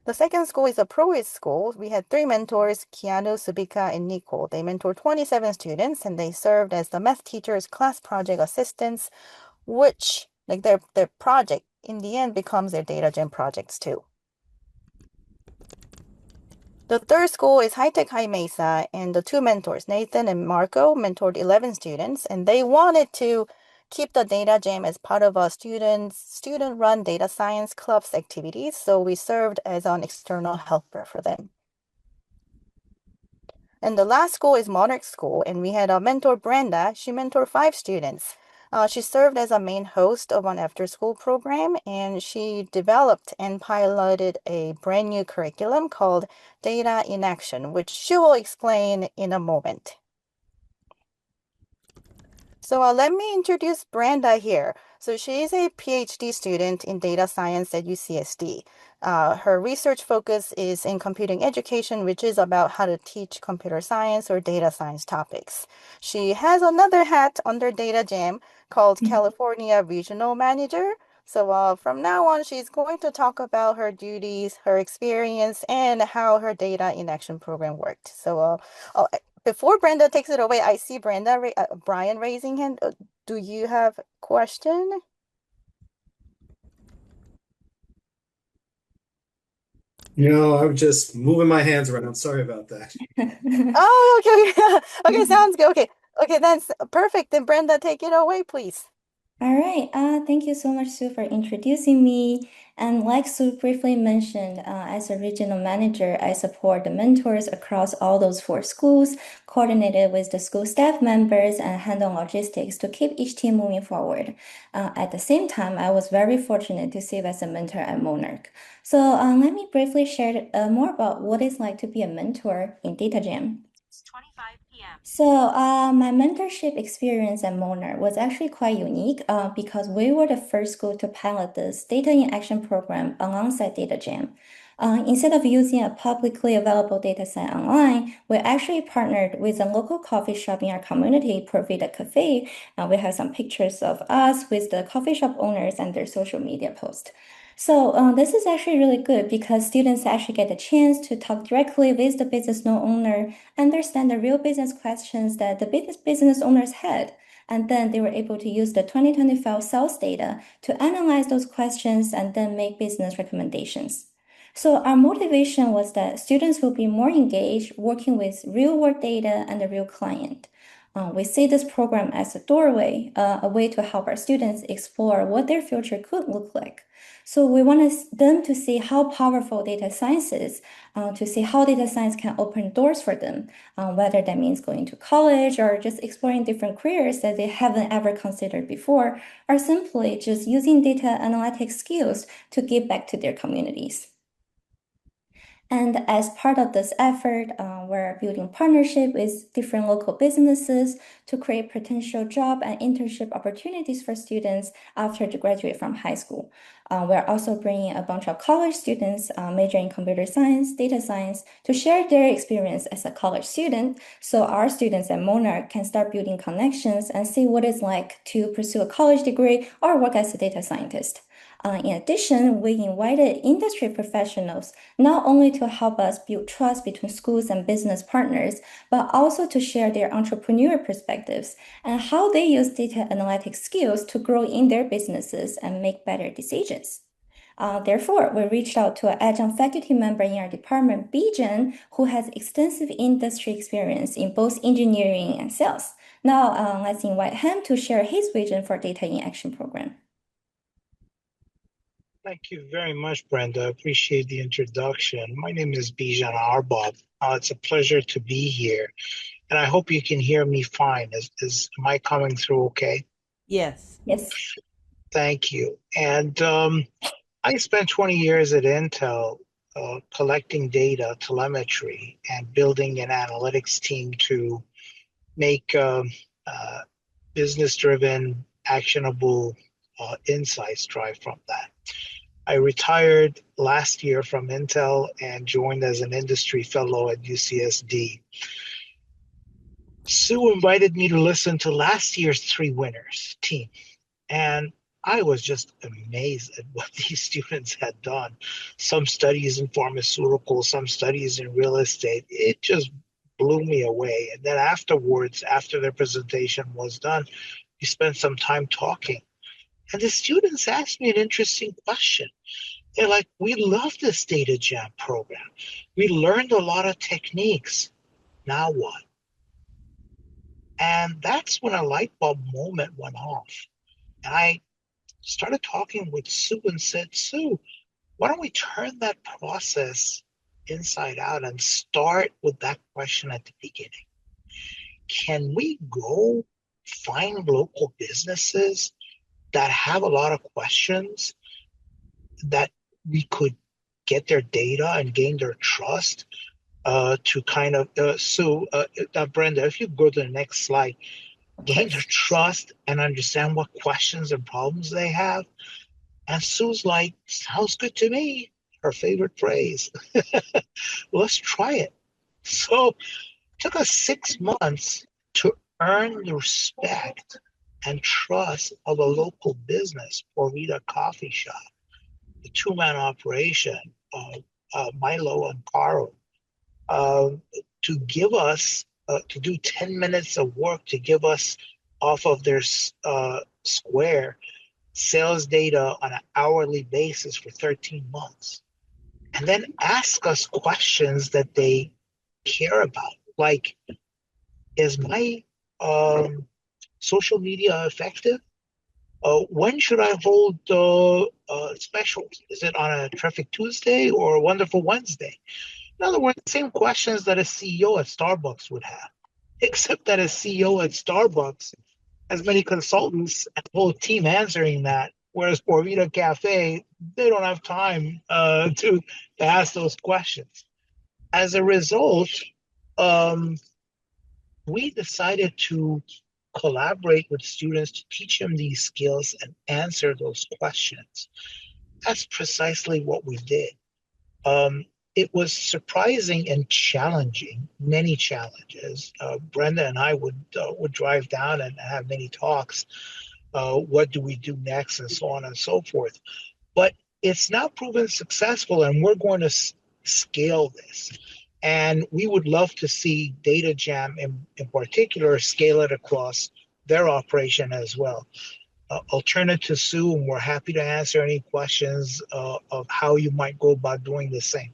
The second school is a ProWith school. We had 3 mentors, Keanu, Subika, and Nicole. They mentored 27 students, and they served as the math teacher's class project assistants, which, their project, in the end, becomes their DataJam projects too. The third school is High Tech High Mesa, and the 2 mentors, Nathan and Marco, mentored 11 students, and they wanted to keep the DataJam as part of a student-run data science club's activities, so we served as an external helper for them. And the last school is Monarch School, and we had a mentor, Brenda. She mentored 5 students. She served as a main host of an after-school program, and she developed and piloted a brand new curriculum called Data in Action, which she will explain in a moment. So let me introduce Brenda here. So she is a PhD student in data science at UCSD. Her research focus is in computing education, which is about how to teach computer science or data science topics. She has another hat under DataJam called California Regional Manager. So from now on, she's going to talk about her duties, her experience, and how her data in action program worked. So before Brenda takes it away, I see Brian raising hand. Do you have a question? No, I'm just moving my hands around. Sorry about that. Oh, okay. Okay, sounds good. Okay, that's perfect. Then Brenda, take it away, please. All right. Thank you so much, Sue, for introducing me. And like Sue briefly mentioned, as a regional manager, I support the mentors across all those 4 schools, coordinated with the school staff members and handle logistics to keep each team moving forward. At the same time, I was very fortunate to serve as a mentor at Monarch. So let me briefly share more about what it's like to be a mentor in DataJam. So my mentorship experience at Monarch was actually quite unique because we were the first school to pilot this Data in Action program alongside DataJam. Instead of using a publicly available dataset online, we actually partnered with a local coffee shop in our community, Provida Cafe. We have some pictures of us with the coffee shop owners and their social media posts. So this is actually really good because students actually get the chance to talk directly with the business owner, understand the real business questions that the business owners had. And then they were able to use the 2025 sales data to analyze those questions and then make business recommendations. So our motivation was that students will be more engaged working with real world data and the real client. We see this program as a doorway, a way to help our students explore what their future could look like. So we want them to see how powerful data science is, to see how data science can open doors for them, whether that means going to college or just exploring different careers that they haven't ever considered before, or simply just using data analytics skills to give back to their communities. And as part of this effort, we're building partnership with different local businesses to create potential job and internship opportunities for students after they graduate from high school. We're also bringing a bunch of college students majoring in computer science, data science, to share their experience as a college student, so our students at Monarch can start building connections and see what it's like to pursue a college degree or work as a data scientist. In addition, we invited industry professionals not only to help us build trust between schools and business partners, but also to share their entrepreneurial perspectives and how they use data analytics skills to grow in their businesses and make better decisions. Therefore, we reached out to an adjunct faculty member in our department, Bijan, who has extensive industry experience in both engineering and sales. Now, let's invite him to share his vision for Data in Action program. Thank you very much, Brenda. I appreciate the introduction. My name is Bijan Arbab. It's a pleasure to be here, and I hope you can hear me fine. Am I coming through okay? Yes. Yes. Thank you. And I spent 20 years at Intel collecting data, telemetry, and building an analytics team to make business-driven, actionable insights drive from that. I retired last year from Intel and joined as an industry fellow at UCSD. Sue invited me to listen to last year's 3 winners team, and I was just amazed at what these students had done. Some studies in pharmaceuticals, some studies in real estate. It just blew me away. And then afterwards, after their presentation was done, we spent some time talking. And the students asked me an interesting question. They're like, we love this DataJam program. We learned a lot of techniques. Now what? And that's when a light bulb moment went off. And I started talking with Sue and said, Sue, why don't we turn that process inside out and start with that question at the beginning? Can we go find local businesses that have a lot of questions that we could get their data and gain their trust to kind of, Brenda, if you go to the next slide, gain their trust and understand what questions and problems they have. And Sue's like, sounds good to me. Her favorite phrase. Let's try it. So it took us 6 months to earn the respect and trust of a local business, Porvita Coffee Shop, the 2-man operation, Milo and Caro, to give us, to do 10 minutes of work to give us off of their Square sales data on an hourly basis for 13 months. And then ask us questions that they care about, like, is my social media effective? When should I hold specials? Is it on a Terrific Tuesday or a Wonderful Wednesday? In other words, the same questions that a CEO at Starbucks would have, except that a CEO at Starbucks has many consultants and a whole team answering that, whereas for Vita Cafe, they don't have time to ask those questions. As a result, we decided to collaborate with students to teach them these skills and answer those questions. That's precisely what we did. It was surprising and challenging, many challenges. Brenda and I would drive down and have many talks. What do we do next, and so on and so forth. But it's now proven successful, and we're going to scale this. And we would love to see DataJam in particular scale it across their operation as well. I'll turn it to Sue, and we're happy to answer any questions of how you might go about doing the same.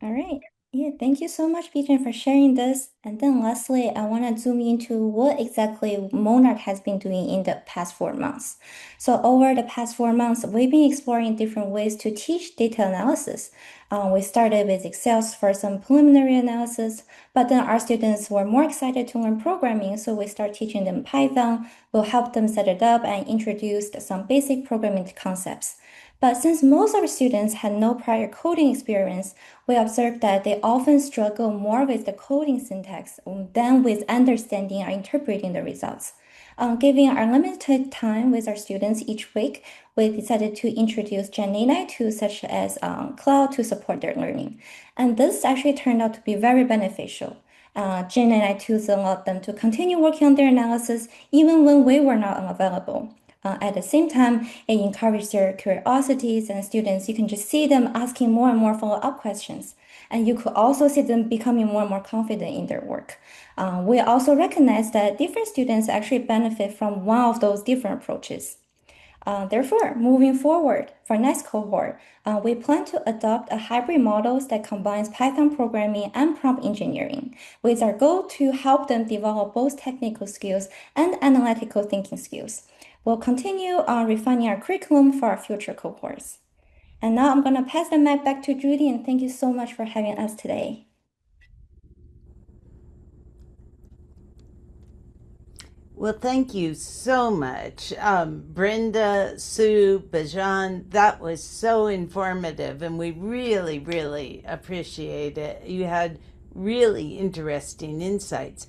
All right. Yeah, thank you so much, Bijan, for sharing this. And then lastly, I want to zoom into what exactly Monarch has been doing in the past 4 months. So over the past 4 months, we've been exploring different ways to teach data analysis. We started with Excel for some preliminary analysis, but then our students were more excited to learn programming, so we started teaching them Python. We'll help them set it up and introduced some basic programming concepts. But since most of our students had no prior coding experience, we observed that they often struggle more with the coding syntax than with understanding or interpreting the results. Given our limited time with our students each week, we decided to introduce Gen AI tools such as Cloud to support their learning. And this actually turned out to be very beneficial. Gen AI tools allowed them to continue working on their analysis even when we were not available. At the same time, it encourages their curiosities, and students, you can just see them asking more and more follow-up questions. And you could also see them becoming more and more confident in their work. We also recognize that different students actually benefit from one of those different approaches. Therefore, moving forward, for next cohort, we plan to adopt a hybrid model that combines Python programming and prompt engineering, with our goal to help them develop both technical skills and analytical thinking skills. We'll continue refining our curriculum for our future cohorts. And now I'm going to pass the mic back to Judy, and thank you so much for having us today. Well, thank you so much, Brenda, Sue, Bajan. That was so informative, and we really, really appreciate it. You had really interesting insights.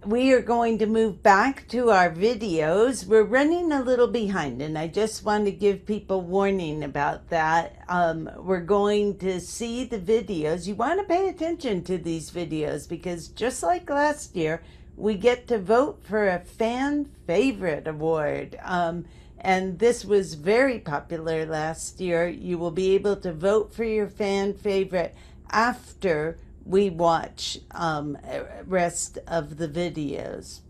We are going to move back to our videos. We're running a little behind, and I just want to give people warning about that. We're going to see the videos. You want to pay attention to these videos because just like last year, we get to vote for a fan favorite award. And this was very popular last year. You will be able to vote for your fan favorite after we watch rest of the videos.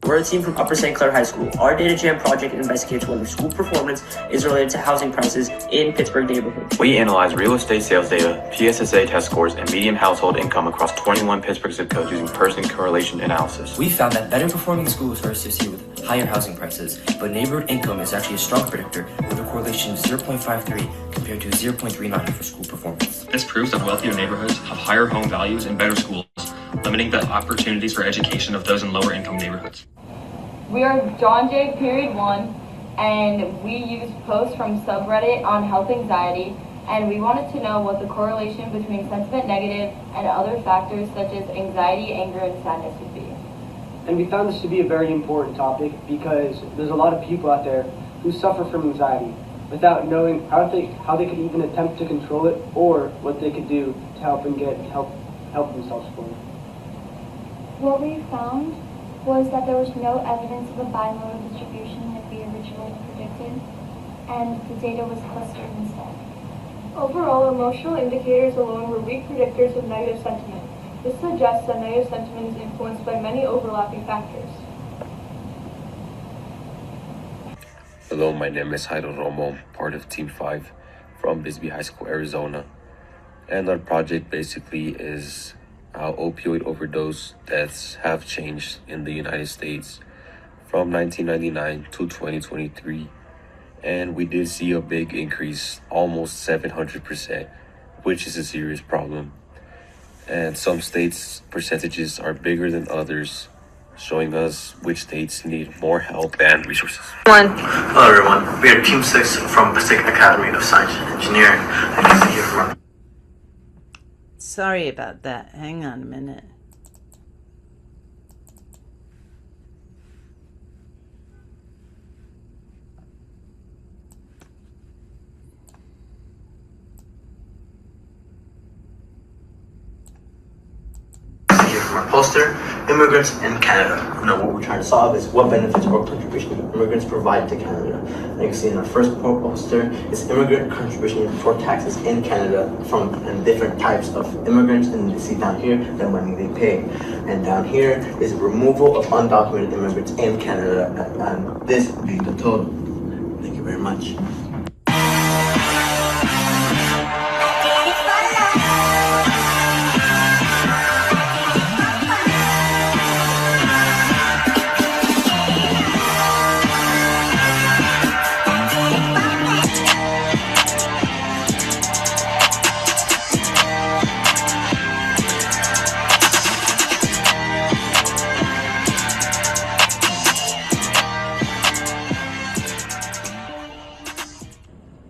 We're a team from Upper St. Clair High School. Our DataJam project investigates whether school performance is related to housing prices in Pittsburgh neighborhoods. We analyze real estate sales data, PSSA test scores, and median household income across 21 Pittsburgh zip codes using person correlation analysis. We found that better performing schools are associated with higher housing prices, but neighborhood income is actually a strong predictor with a correlation of 0.53 compared to 0.39 for school performance. This proves that wealthier neighborhoods have higher home values and better schools, limiting the opportunities for education of those in lower income neighborhoods. We are John Jay Period 1, and we use posts from subreddit on health anxiety, and we wanted to know what the correlation between sentiment negative and other factors such as anxiety, anger, and sadness would be. And we found this to be a very important topic because there's a lot of people out there who suffer from anxiety without knowing how they could even attempt to control it or what they could do to help themselves from it. What we found was that there was no evidence of a bimodal distribution like we originally predicted, and the data was clustered instead. Overall, emotional indicators alone were weak predictors of negative sentiment. This suggests that negative sentiment is influenced by many overlapping factors. Hello, my name is Jairo Romo, part of Team 5 from Bisbee High School, Arizona. And our project basically is how opioid overdose deaths have changed in the United States from 1999 to 2023. And we did see a big increase, almost 700%, which is a serious problem. And some states' percentages are bigger than others, showing us which states need more help and resources. Hello everyone, we are Team 6 from Pacific Academy of Science and Engineering. And nice to hear from our Sorry about that. Hang on a minute. poster, immigrants in Canada. Now what we're trying to solve is what benefits or contribution immigrants provide to Canada. And you can see in our first poster is immigrant contribution before taxes in Canada from different types of immigrants, and you see down here the money they pay. And down here is removal of undocumented immigrants in Canada, and this being the total. Thank you very much.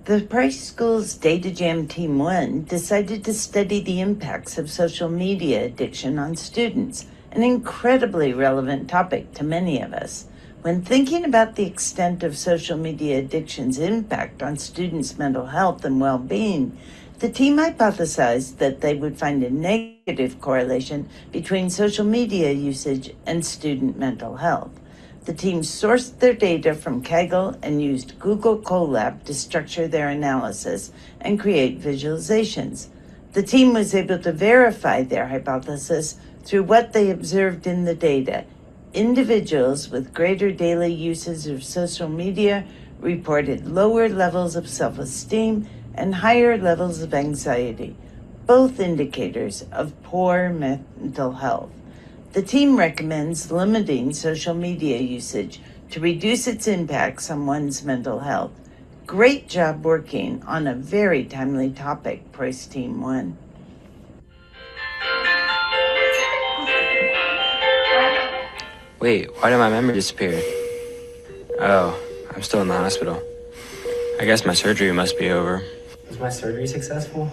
The Price School's DataJam Team 1 decided to study the impacts of social media addiction on students, an incredibly relevant topic to many of us. When thinking about the extent of social media addiction's impact on students' mental health and well-being, The team hypothesized that they would find a negative correlation between social media usage and student mental health. The team sourced their data from Kaggle and used Google Colab to structure their analysis and create visualizations. The team was able to verify their hypothesis through what they observed in the data. Individuals with greater daily uses of social media reported lower levels of self-esteem and higher levels of anxiety, both indicators of poor mental health. The team recommends limiting social media usage to reduce its impacts on one's mental health. Great job working on a very timely topic, Price Team 1. Wait, why did my memory disappear? Oh, I'm still in the hospital. I guess my surgery must be over. Was my surgery successful?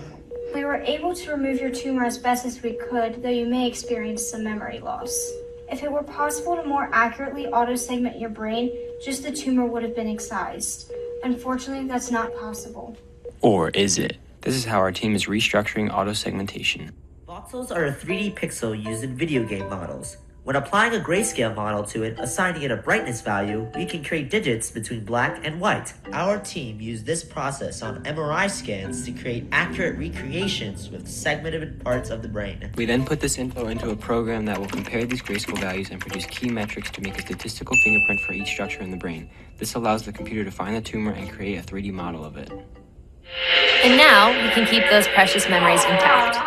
We were able to remove your tumor as best as we could, though you may experience some memory loss. If it were possible to more accurately auto-segment your brain, just the tumor would have been excised. Unfortunately, that's not possible. Or is it? This is how our team is restructuring auto-segmentation. Voxels are a 3D pixel used in video game models. When applying a grayscale model to it, assigning it a brightness value, we can create digits between black and white. Our team used this process on MRI scans to create accurate recreations with segmented parts of the brain. We then put this info into a program that will compare these grayscale values and produce key metrics to make a statistical fingerprint for each structure in the brain. This allows the computer to find the tumor and create a 3D model of it. And now we can keep those precious memories intact.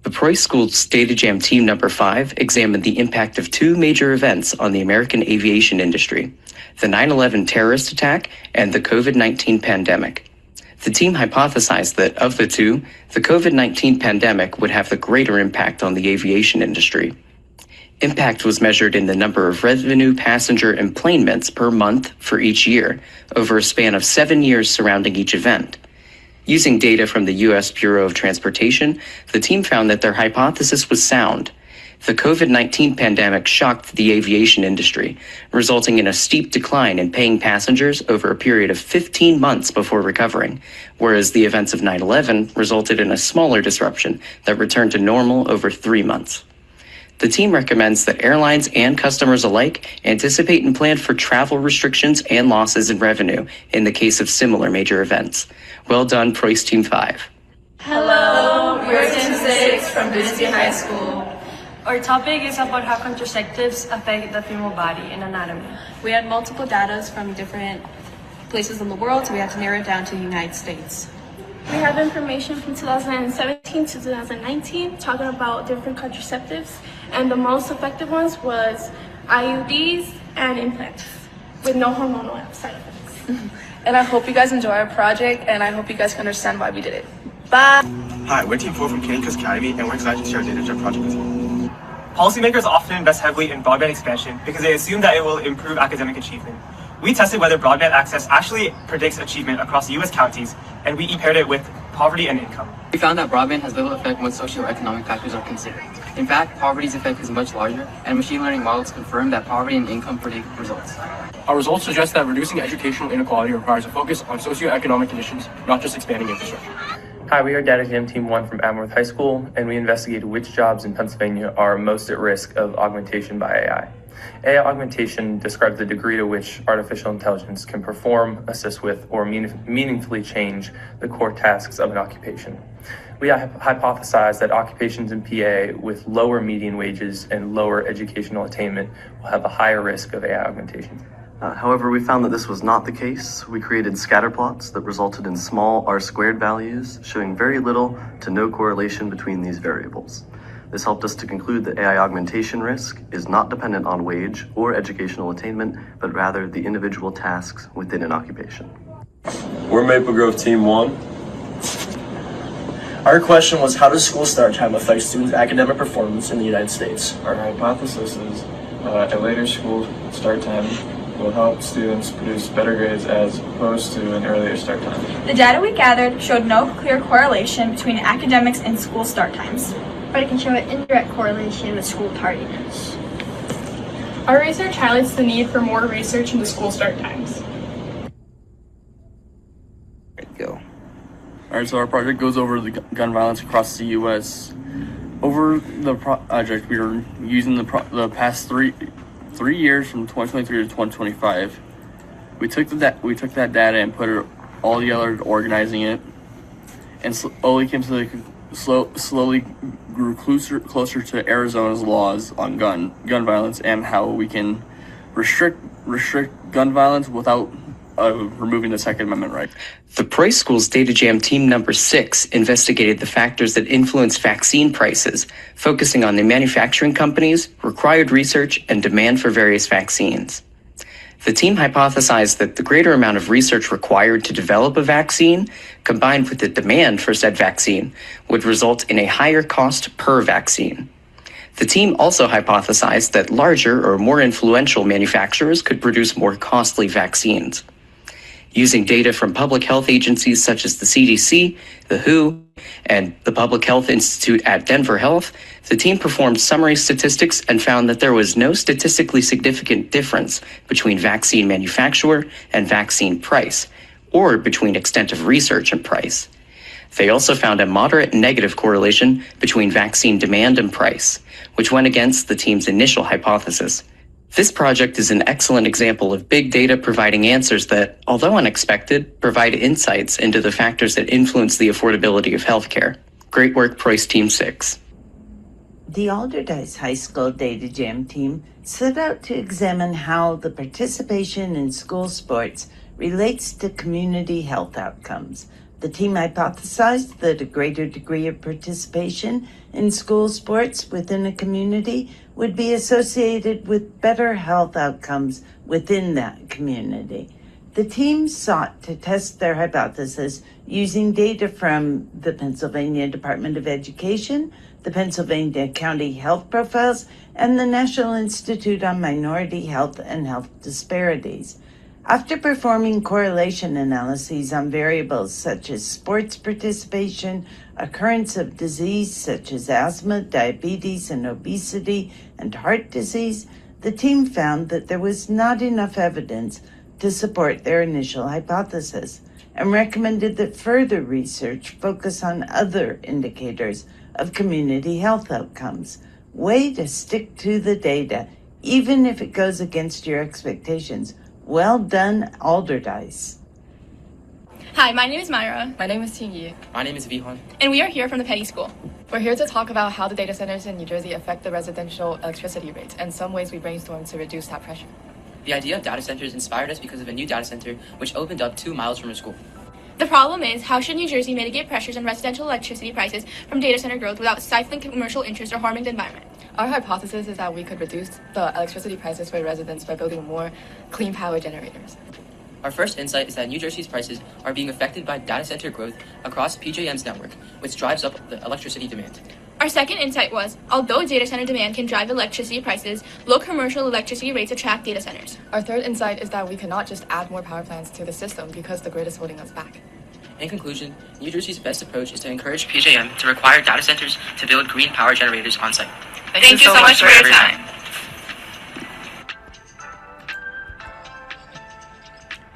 The Preuss School's DataJam team number 5 examined the impact of 2 major events on the American aviation industry, the 9/11 terrorist attack and the COVID-19 pandemic. The team hypothesized that of the two, the COVID-19 pandemic would have the greater impact on the aviation industry. Impact was measured in the number of revenue passenger enplanements per month for each year, over a span of 7 years surrounding each event. Using data from the U.S. Bureau of Transportation, the team found that their hypothesis was sound. The COVID-19 pandemic shocked the aviation industry, resulting in a steep decline in paying passengers over a period of 15 months before recovering, whereas the events of 9/11 resulted in a smaller disruption that returned to normal over 3 months. The team recommends that airlines and customers alike anticipate and plan for travel restrictions and losses in revenue in the case of similar major events. Well done, Preuss Team 5. Hello, we're Team 6 from Bisbee High School. Our topic is about how contraceptives affect the female body and anatomy. We had multiple data from different places in the world, so we had to narrow it down to the United States. We have information from 2017 to 2019 talking about different contraceptives, and the most effective ones was IUDs and implants with no hormonal side effects. And I hope you guys enjoy our project, and I hope you guys can understand why we did it. Bye! Hi, we're Team 4 from Canyon Crest Academy, and we're excited to share our DataJam project with you. Policymakers often invest heavily in broadband expansion because they assume that it will improve academic achievement. We tested whether broadband access actually predicts achievement across U.S. counties, and we paired it with poverty and income. We found that broadband has little effect when socioeconomic factors are considered. In fact, poverty's effect is much larger, and machine learning models confirm that poverty and income predict results. Our results suggest that reducing educational inequality requires a focus on socioeconomic conditions, not just expanding infrastructure. Hi, we are DataJam Team 1 from Amworth High School, and we investigated which jobs in Pennsylvania are most at risk of augmentation by AI. AI augmentation describes the degree to which artificial intelligence can perform, assist with, or meaningfully change the core tasks of an occupation. We hypothesize that occupations in PA with lower median wages and lower educational attainment will have a higher risk of AI augmentation. However, we found that this was not the case. We created scatter plots that resulted in small R-squared values, showing very little to no correlation between these variables. This helped us to conclude that AI augmentation risk is not dependent on wage or educational attainment, but rather the individual tasks within an occupation. We're Maple Grove Team 1. Our question was, how does school start time affect students' academic performance in the United States? Our hypothesis is a later school start time will help students produce better grades as opposed to an earlier start time. The data we gathered showed no clear correlation between academics and school start times, but it can show an indirect correlation with school tardiness. Our research highlights the need for more research into school start times. There you go. Alright, so our project goes over the gun violence across the U.S. Over the project, we were using the past three years from 2023 to 2025. We took that data and put it all together, organizing it, and slowly grew closer to Arizona's laws on gun violence and how we can restrict gun violence without removing the Second Amendment right. The Price School's DataJam team number 6 investigated the factors that influence vaccine prices, focusing on the manufacturing companies, required research, and demand for various vaccines. The team hypothesized that the greater amount of research required to develop a vaccine, combined with the demand for said vaccine, would result in a higher cost per vaccine. The team also hypothesized that larger or more influential manufacturers could produce more costly vaccines. Using data from public health agencies such as the CDC, the WHO, and the Public Health Institute at Denver Health, the team performed summary statistics and found that there was no statistically significant difference between vaccine manufacturer and vaccine price, or between extent of research and price. They also found a moderate negative correlation between vaccine demand and price, which went against the team's initial hypothesis. This project is an excellent example of big data providing answers that, although unexpected, provide insights into the factors that influence the affordability of healthcare. Great work, Price Team 6. The Alderdice High School DataJam team set out to examine how the participation in school sports relates to community health outcomes. The team hypothesized that a greater degree of participation in school sports within a community would be associated with better health outcomes within that community. The team sought to test their hypothesis using data from the Pennsylvania Department of Education, the Pennsylvania County Health Profiles, and the National Institute on Minority Health and Health Disparities. After performing correlation analyses on variables such as sports participation, occurrence of disease such as asthma, diabetes, and obesity, and heart disease, the team found that there was not enough evidence to support their initial hypothesis and recommended that further research focus on other indicators of community health outcomes. Way to stick to the data, even if it goes against your expectations. Well done, Alderdice. Hi, my name is Myra. My name is Tingyi. My name is Vihon. And we are here from the Petty School. We're here to talk about how the data centers in New Jersey affect the residential electricity rates and some ways we brainstormed to reduce that pressure. The idea of data centers inspired us because of a new data center which opened up 2 miles from our school. The problem is, how should New Jersey mitigate pressures on residential electricity prices from data center growth without stifling commercial interest or harming the environment? Our hypothesis is that we could reduce the electricity prices for residents by building more clean power generators. Our first insight is that New Jersey's prices are being affected by data center growth across PJM's network, which drives up the electricity demand. Our second insight was, although data center demand can drive electricity prices, low commercial electricity rates attract data centers. Our third insight is that we cannot just add more power plants to the system because the grid is holding us back. In conclusion, New Jersey's best approach is to encourage PJM to require data centers to build green power generators on site. Thank you so much for your time.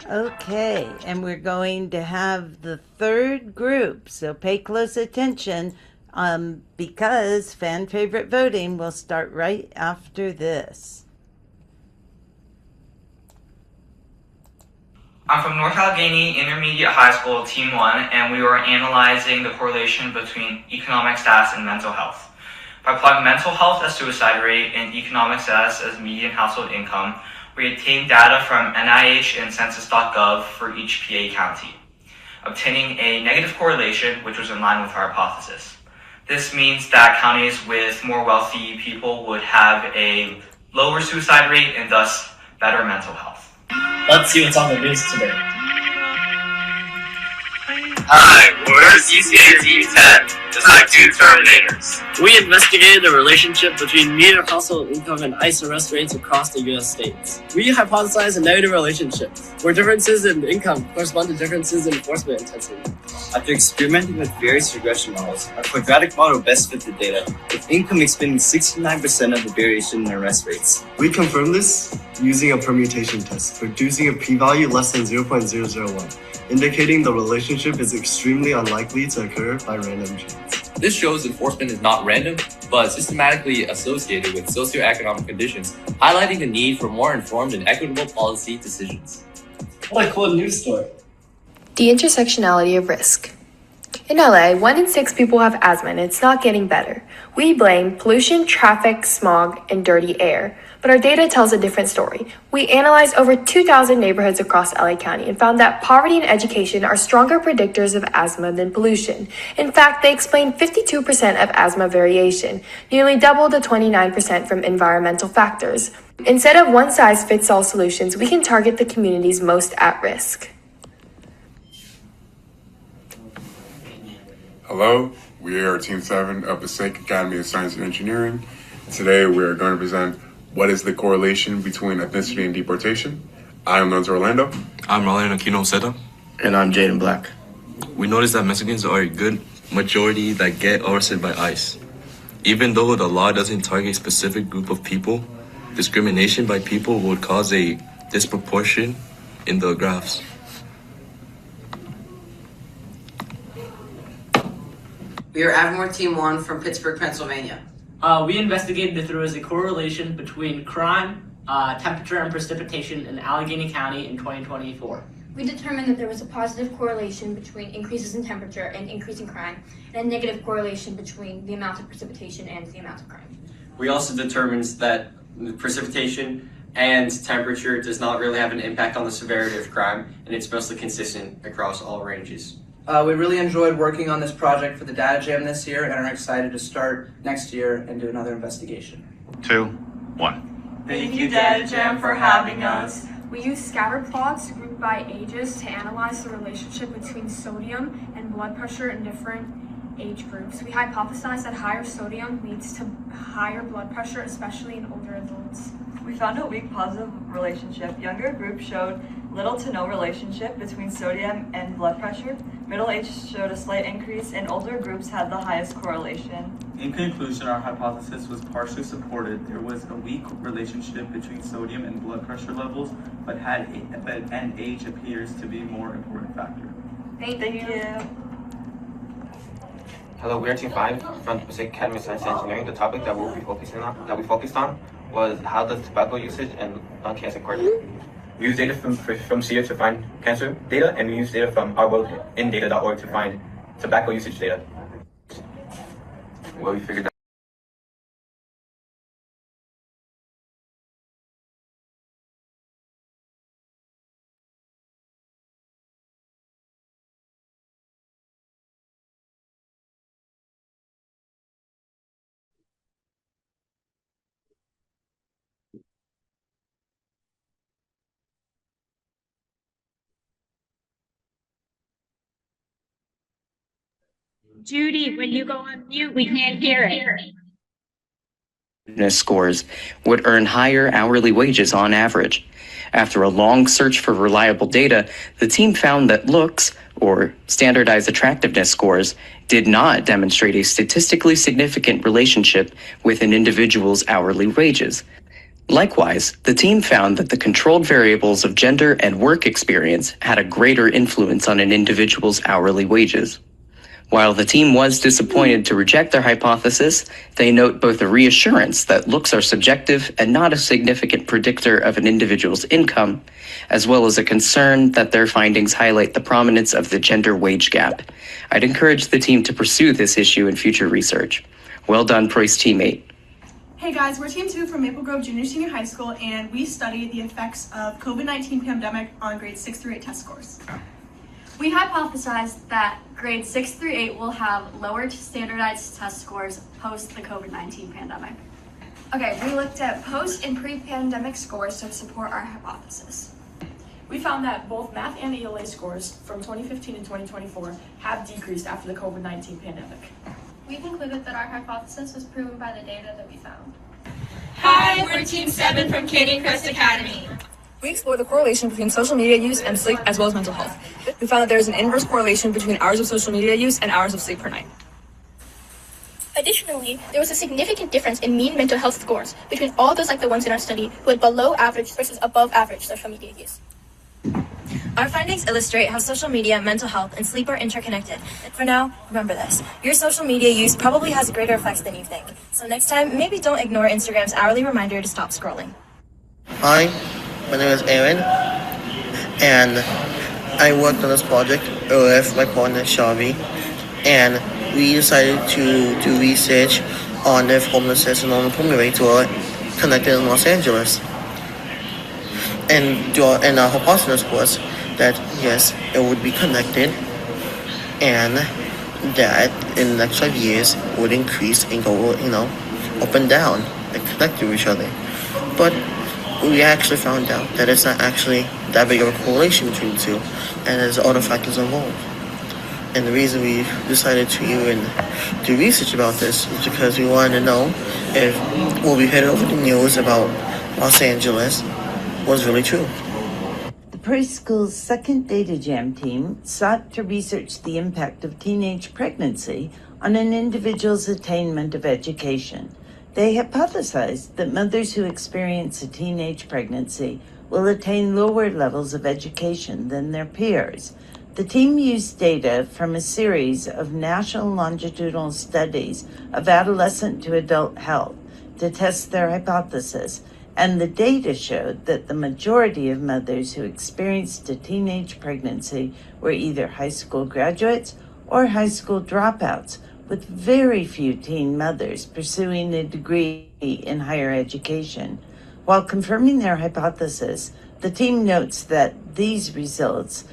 Okay, and we're going to have the third group, so pay close attention because fan favorite voting will start right after this. I'm from North Allegheny Intermediate High School, Team 1, and we were analyzing the correlation between economic status and mental health. By plotting mental health as suicide rate and economic status as median household income, we obtained data from NIH and Census.gov for each PA county, obtaining a negative correlation, which was in line with our hypothesis. This means that counties with more wealthy people would have a lower suicide rate and thus better mental health. Let's see what's on the news today. Hi, we're CCA Team 10. just like two Terminators. We investigated the relationship between median household income and ICE arrest rates across the U.S. states. We hypothesized a negative relationship, where differences in income correspond to differences in enforcement intensity. After experimenting with various regression models, our quadratic model best fit the data, with income explaining 69% of the variation in arrest rates. We confirmed this using a permutation test, producing a p-value less than 0.001, indicating the relationship is extremely unlikely to occur by random chance. This shows enforcement is not random, but systematically associated with socioeconomic conditions, highlighting the need for more informed and equitable policy decisions. What a cool news story. The intersectionality of risk. In LA, 1 in 6 people have asthma and it's not getting better. We blame pollution, traffic, smog, and dirty air. But our data tells a different story. We analyzed over 2,000 neighborhoods across LA County and found that poverty and education are stronger predictors of asthma than pollution. In fact, they explain 52% of asthma variation, nearly double the 29% from environmental factors. Instead of one-size-fits-all solutions, we can target the communities most at risk. Hello, we are Team 7 of the Sake Academy of Science and Engineering. Today we are going to present what is the correlation between ethnicity and deportation. I am Lonzo Orlando. I'm Ryan Aquino Seda. And I'm Jaden Black. We noticed that Mexicans are a good majority that get arrested by ICE. Even though the law doesn't target a specific group of people, discrimination by people would cause a disproportion in the graphs. We are Avamore Team 1 from Pittsburgh, Pennsylvania. We investigated if there was a correlation between crime, temperature, and precipitation in Allegheny County in 2024. We determined that there was a positive correlation between increases in temperature and increasing crime, and a negative correlation between the amount of precipitation and the amount of crime. We also determined that precipitation and temperature does not really have an impact on the severity of crime, and it's mostly consistent across all ranges. We really enjoyed working on this project for the DataJam this year and are excited to start next year and do another investigation. 2, 1. Thank you, DataJam, for having us. We used scatter plots grouped by ages to analyze the relationship between sodium and blood pressure in different age groups. We hypothesized that higher sodium leads to higher blood pressure, especially in older adults. We found a weak positive relationship. Younger groups showed little to no relationship between sodium and blood pressure. Middle-aged showed a slight increase, and older groups had the highest correlation. In conclusion, our hypothesis was partially supported. There was a weak relationship between sodium and blood pressure levels, but age appears to be a more important factor. Thank you. Hello, we are Team 5 from the Pacific Academy of Science and Engineering. The topic that we focused on was how does tobacco usage and lung cancer correlate. We use data from SIA to find cancer data, and we use data from our web indata.org to find tobacco usage data. Well, we figured that Judy, when you go on mute, we can't hear it. Scores would earn higher hourly wages on average. After a long search for reliable data, the team found that looks, or standardized attractiveness scores, did not demonstrate a statistically significant relationship with an individual's hourly wages. Likewise, the team found that the controlled variables of gender and work experience had a greater influence on an individual's hourly wages. While the team was disappointed to reject their hypothesis, they note both a reassurance that looks are subjective and not a significant predictor of an individual's income, as well as a concern that their findings highlight the prominence of the gender wage gap. I'd encourage the team to pursue this issue in future research. Well done, Proyce Teammate. Hey guys, we're Team 2 from Maple Grove Junior Senior High School, and we studied the effects of COVID-19 pandemic on grades 6 through 8 test scores. We hypothesized that grades 6 through 8 will have lower standardized test scores post the COVID-19 pandemic. Okay, we looked at post and pre-pandemic scores to support our hypothesis. We found that both math and ELA scores from 2015 and 2024 have decreased after the COVID-19 pandemic. We concluded that our hypothesis was proven by the data that we found. Hi, we're Team 7 from Canyon Crest Academy. We explored the correlation between social media use and sleep as well as mental health. We found that there is an inverse correlation between hours of social media use and hours of sleep per night. Additionally, there was a significant difference in mean mental health scores between all those like the ones in our study who had below average versus above average social media use. Our findings illustrate how social media, mental health, and sleep are interconnected. For now, remember this. Your social media use probably has greater effects than you think. So next time, maybe don't ignore Instagram's hourly reminder to stop scrolling. Hi, my name is Aaron, and I worked on this project with my partner Shavi, and we decided to do research on if homelessness and unemployment rates were connected in Los Angeles. And our hypothesis was that yes, it would be connected, and that in the next 5 years would increase and go, up and down and connect to each other. But we actually found out that it's not actually that big of a correlation between the two, and there's other factors involved. And the reason we decided to even do research about this is because we wanted to know if what we heard over the news about Los Angeles was really true. The preschool's second DataJam team sought to research the impact of teenage pregnancy on an individual's attainment of education. They hypothesized that mothers who experience a teenage pregnancy will attain lower levels of education than their peers. The team used data from a series of national longitudinal studies of adolescent to adult health to test their hypothesis, and the data showed that the majority of mothers who experienced a teenage pregnancy were either high school graduates or high school dropouts, with very few teen mothers pursuing a degree in higher education. While confirming their hypothesis, the team notes that these results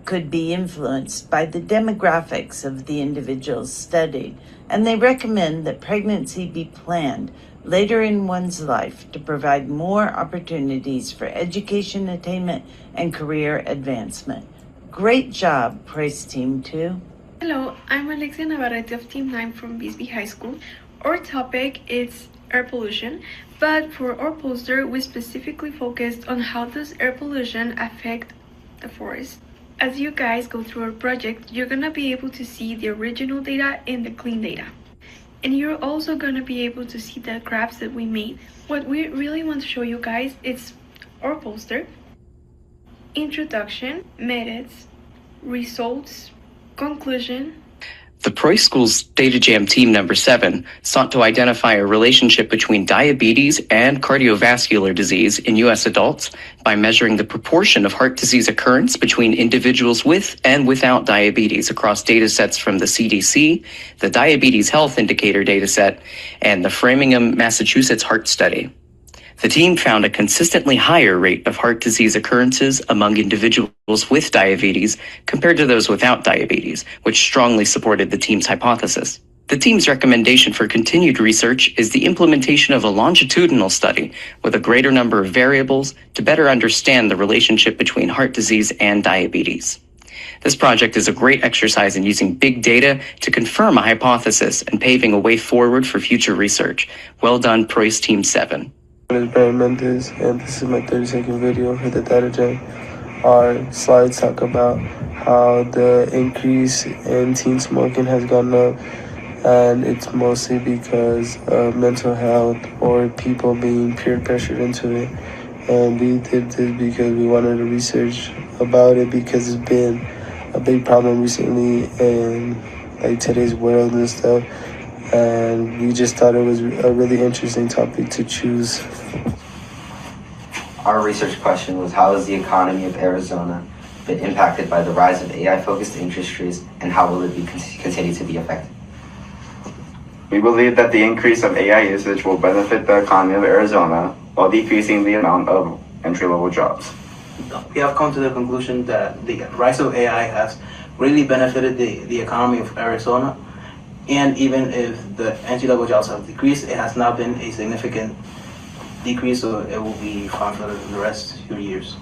could be influenced by the demographics of the individuals studied, and they recommend that pregnancy be planned later in one's life to provide more opportunities for education attainment and career advancement. Great job, Price Team 2. Hello, I'm Alexia Navarrete of Team 9 from Bisbee High School. Our topic is air pollution, but for our poster, we specifically focused on how does air pollution affect the forest. As you guys go through our project, you're gonna be able to see the original data and the clean data. And you're also gonna be able to see the graphs that we made. What we really want to show you guys is our poster, introduction, methods, results, conclusion. The Price School's DataJam team number 7 sought to identify a relationship between diabetes and cardiovascular disease in U.S. adults by measuring the proportion of heart disease occurrence between individuals with and without diabetes across data sets from the CDC, the Diabetes Health Indicator dataset, and the Framingham, Massachusetts Heart Study. The team found a consistently higher rate of heart disease occurrences among individuals with diabetes compared to those without diabetes, which strongly supported the team's hypothesis. The team's recommendation for continued research is the implementation of a longitudinal study with a greater number of variables to better understand the relationship between heart disease and diabetes. This project is a great exercise in using big data to confirm a hypothesis and paving a way forward for future research. Well done, Price Team 7. My name is Brian Mendez, and this is my 30-second video for the DataJam. Our slides talk about how the increase in teen smoking has gone up, and it's mostly because of mental health or people being peer pressured into it. And we did this because we wanted to research about it because it's been a big problem recently in today's world and stuff. And we just thought it was a really interesting topic to choose. Our research question was, how has the economy of Arizona been impacted by the rise of AI-focused industries, and how will it continue to be affected? We believe that the increase of AI usage will benefit the economy of Arizona while decreasing the amount of entry-level jobs. We have come to the conclusion that the rise of AI has really benefited the economy of Arizona. And even if the entry-level jobs have decreased, it has not been a significant decrease, so it will be fine for the rest of your years.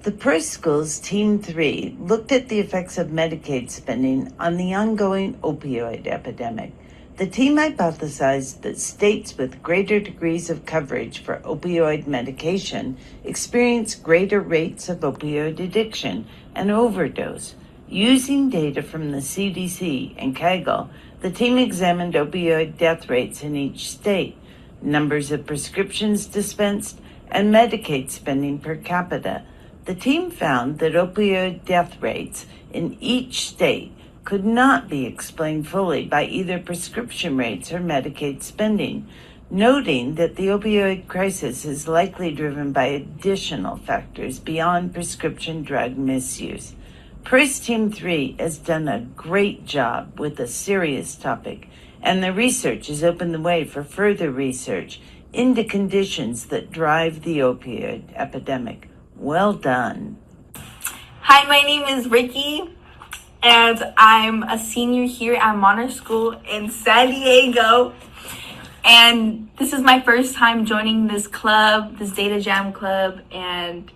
The Price School's Team 3 looked at the effects of Medicaid spending on the ongoing opioid epidemic. The team hypothesized that states with greater degrees of coverage for opioid medication experience greater rates of opioid addiction and overdose. Using data from the CDC and Kaggle, the team examined opioid death rates in each state, numbers of prescriptions dispensed, and Medicaid spending per capita. The team found that opioid death rates in each state could not be explained fully by either prescription rates or Medicaid spending, noting that the opioid crisis is likely driven by additional factors beyond prescription drug misuse. Price Team 3 has done a great job with a serious topic, and the research has opened the way for further research into conditions that drive the opioid epidemic. Well done. Hi, my name is Ricky, and I'm a senior here at Monarch School in San Diego. And this is my first time joining this club, this DataJam club, and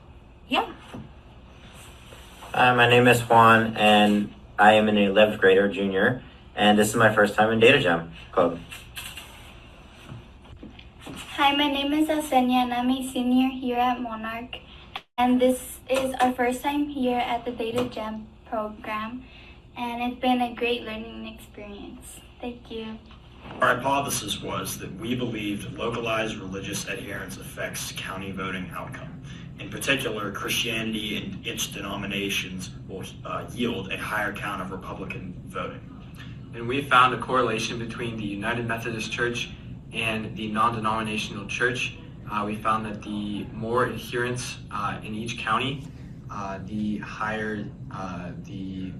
yeah. Hi, my name is Juan, and I am an 11th grader, junior, and this is my first time in DataJam club. Hi, my name is Asenia, and I'm a senior here at Monarch. And this is our first time here at the DataJam program, and it's been a great learning experience. Thank you. Our hypothesis was that we believed localized religious adherence affects county voting outcome. In particular, Christianity and its denominations will yield a higher count of Republican voting. And we found a correlation between the United Methodist Church and the non-denominational church. We found that the more adherence in each county, the higher the...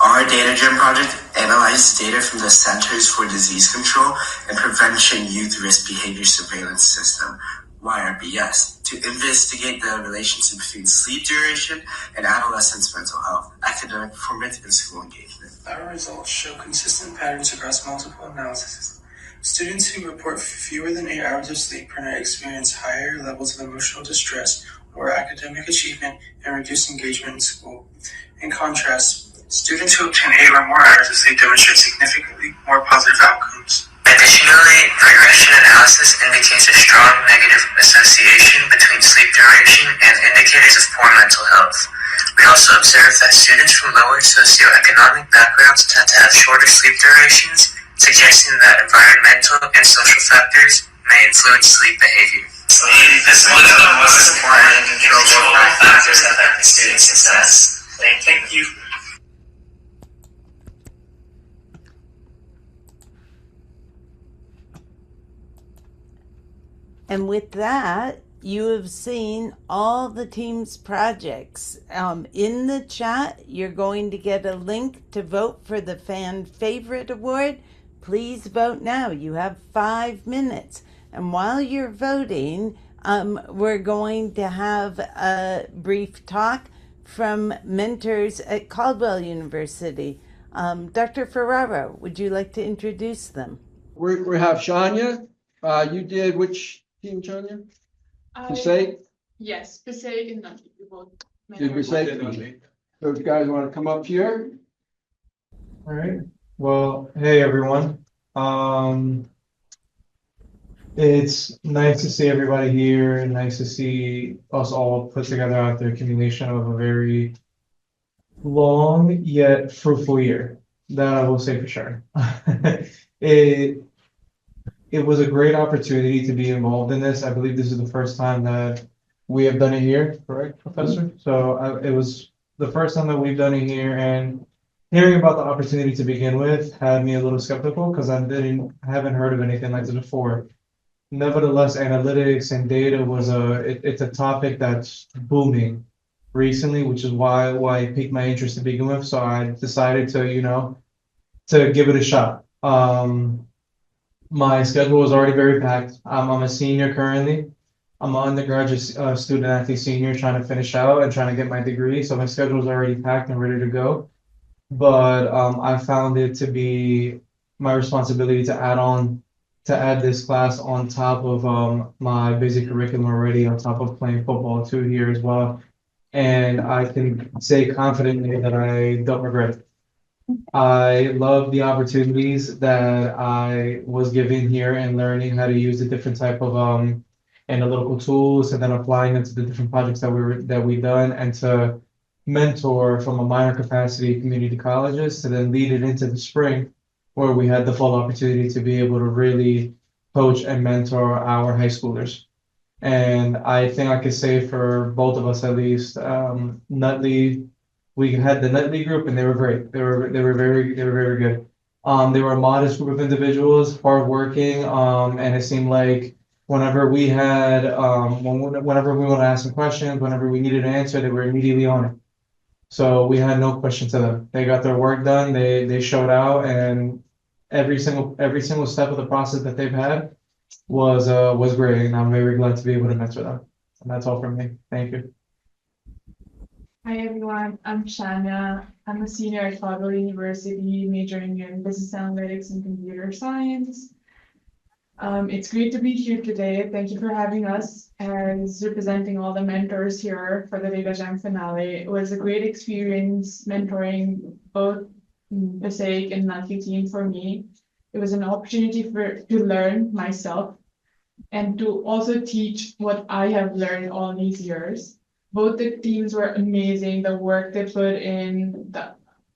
Our DataJam project analyzed data from the Centers for Disease Control and Prevention Youth Risk Behavior Surveillance System, YRBS, to investigate the relationship between sleep duration and adolescents' mental health, academic performance, and school engagement. Our results show consistent patterns across multiple analyses. Students who report fewer than 8 hours of sleep per night experience higher levels of emotional distress, lower academic achievement, and reduced engagement in school. In contrast, students who obtain 8 or more hours of sleep demonstrate significantly more positive outcomes. Additionally, regression analysis indicates a strong negative association between sleep duration and indicators of poor mental health. We also observed that students from lower socioeconomic backgrounds tend to have shorter sleep durations, suggesting that environmental and social factors may influence sleep behavior. Sleep is one of the most important and controllable factors affecting student success. Thank you. And with that, you have seen all the team's projects. In the chat, you're going to get a link to vote for the Fan Favorite Award. Please vote now. You have 5 minutes. And while you're voting, we're going to have a brief talk from mentors at Caldwell University. Dr. Ferraro, would you like to introduce them? We have Shania. You did which team, Shania? Passaic? Yes, Passaic and Nunty. Did Passaic? So if you guys want to come up here. All right. Well, hey everyone. It's nice to see everybody here and nice to see us all put together after accumulation of a very long yet fruitful year. That I will say for sure. It was a great opportunity to be involved in this. I believe this is the first time that we have done it here, correct, Professor? So it was the first time that we've done it here, and hearing about the opportunity to begin with had me a little skeptical because I haven't heard of anything like this before. Nevertheless, analytics and data it's a topic that's booming recently, which is why it piqued my interest to begin with. So I decided to give it a shot. My schedule was already very packed. I'm a senior currently. I'm an undergraduate student athlete senior trying to finish out and trying to get my degree. So my schedule is already packed and ready to go. But I found it to be my responsibility to add on to add this class on top of my basic curriculum already, on top of playing football too here as well. And I can say confidently that I don't regret it. I love the opportunities that I was given here and learning how to use the different type of analytical tools and then applying them to the different projects that we've done, and to mentor from a minor capacity community colleges to then lead it into the spring where we had the full opportunity to be able to really coach and mentor our high schoolers. And I think I could say for both of us at least, Nutley, we had the Nutley group and they were great. They were very good. They were a modest group of individuals, hardworking, and it seemed like whenever we had whenever we wanted to ask some questions, whenever we needed an answer, they were immediately on it. So we had no question to them. They got their work done. They showed out, and every single step of the process that they've had was great, and I'm very glad to be able to mentor them. And that's all from me. Thank you. Hi everyone, I'm Shania. I'm a senior at Federal University, majoring in business analytics and computer science. It's great to be here today. Thank you for having us as representing all the mentors here for the DataJam finale. It was a great experience mentoring both Passaic and Nutley team for me. It was an opportunity to learn myself and to also teach what I have learned all these years. Both the teams were amazing. The work they put in, the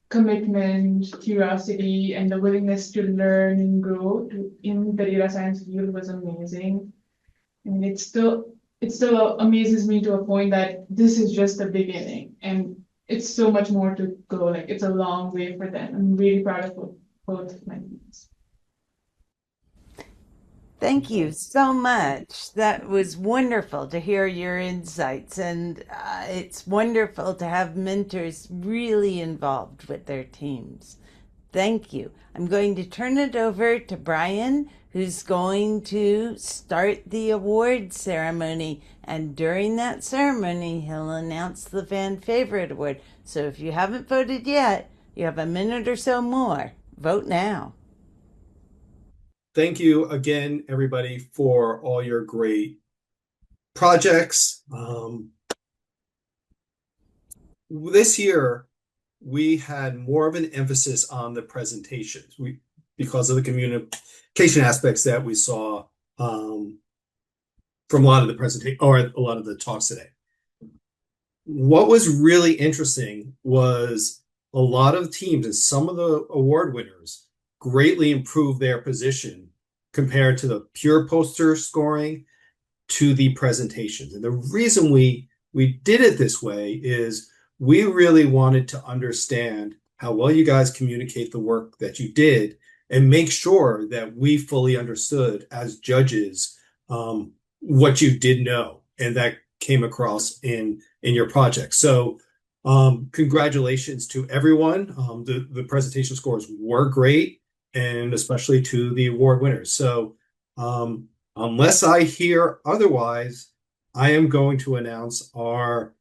commitment, curiosity, and the willingness to learn and grow in the data science field was amazing. And it still amazes me to a point that this is just the beginning, and it's so much more to go. Like, it's a long way for them. I'm really proud of both of my teams. Thank you so much. That was wonderful to hear your insights, and it's wonderful to have mentors really involved with their teams. Thank you. I'm going to turn it over to Brian, who's going to start the award ceremony, and during that ceremony, he'll announce the Fan Favorite Award. So if you haven't voted yet, you have a minute or so more. Vote now. Thank you again, everybody, for all your great projects. This year, we had more of an emphasis on the presentations because of the communication aspects that we saw from a lot of the presentation or a lot of the talks today. What was really interesting was a lot of teams and some of the award winners greatly improved their position compared to the pure poster scoring to the presentations. And the reason we did it this way is we really wanted to understand how well you guys communicate the work that you did and make sure that we fully understood as judges what you did know and that came across in your project. So congratulations to everyone. The presentation scores were great, and especially to the award winners. So unless I hear otherwise, I am going to announce our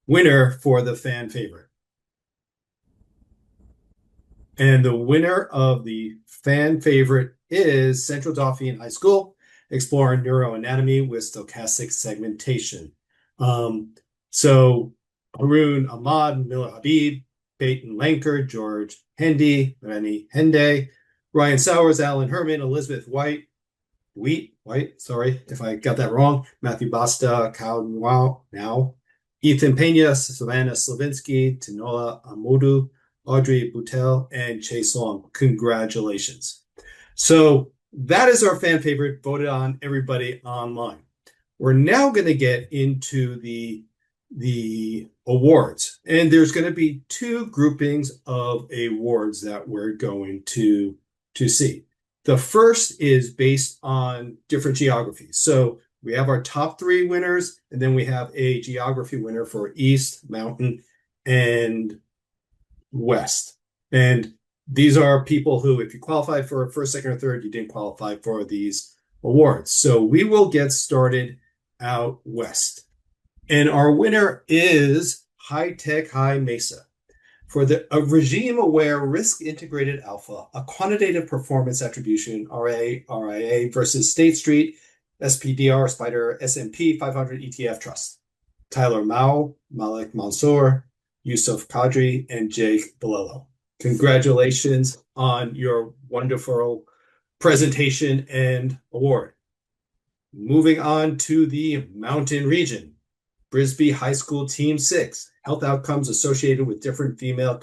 winner for the fan favorite. And the winner of the fan favorite is Central Dauphin High School, exploring neuroanatomy with stochastic segmentation. So Haroon Ahmad, Miller Habib, Peyton Lanker, George Hendy, Rennie Hende, Ryan Sowers, Alan Herman, Elizabeth White, sorry if I got that wrong, Matthew Basta, Kao Now, Ethan Pena, Savannah Slavinsky, Tinola Amodu, Audrey Boutel, and Chase Long. Congratulations. So that is our fan favorite voted on everybody online. We're now going to get into the awards, and there's going to be two groupings of awards that we're going to see. The first is based on different geographies. So we have our top three winners, and then we have a geography winner for East, Mountain, and West. And these are people who, if you qualified for first, second, or third, you didn't qualify for these awards. So we will get started out West. And our winner is High Tech High Mesa. For a regime-aware risk-integrated alpha, a quantitative performance attribution, RIA versus State Street, SPDR, Spider, S&P 500 ETF Trust. Tyler Mao, Malik Mansour, Yusuf Kadri, and Jake Bolello. Congratulations on your wonderful presentation and award. Moving on to the Mountain Region. Brisbee High School Team 6, health outcomes associated with different female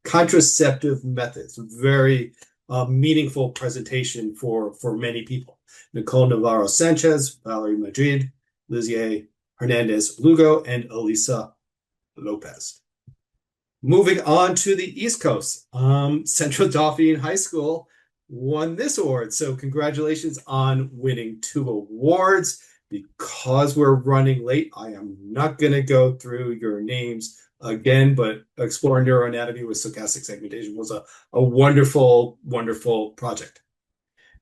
contraceptive methods. Very meaningful presentation for many people. Nicole Navarro Sanchez, Valerie Madrid, Lizier Hernandez Lugo, and Elisa Lopez. Moving on to the East Coast, Central Dauphin High School won this award. So congratulations on winning 2 awards. Because we're running late, I am not going to go through your names again, but Exploring Neuroanatomy with Stochastic Segmentation was a wonderful, wonderful project.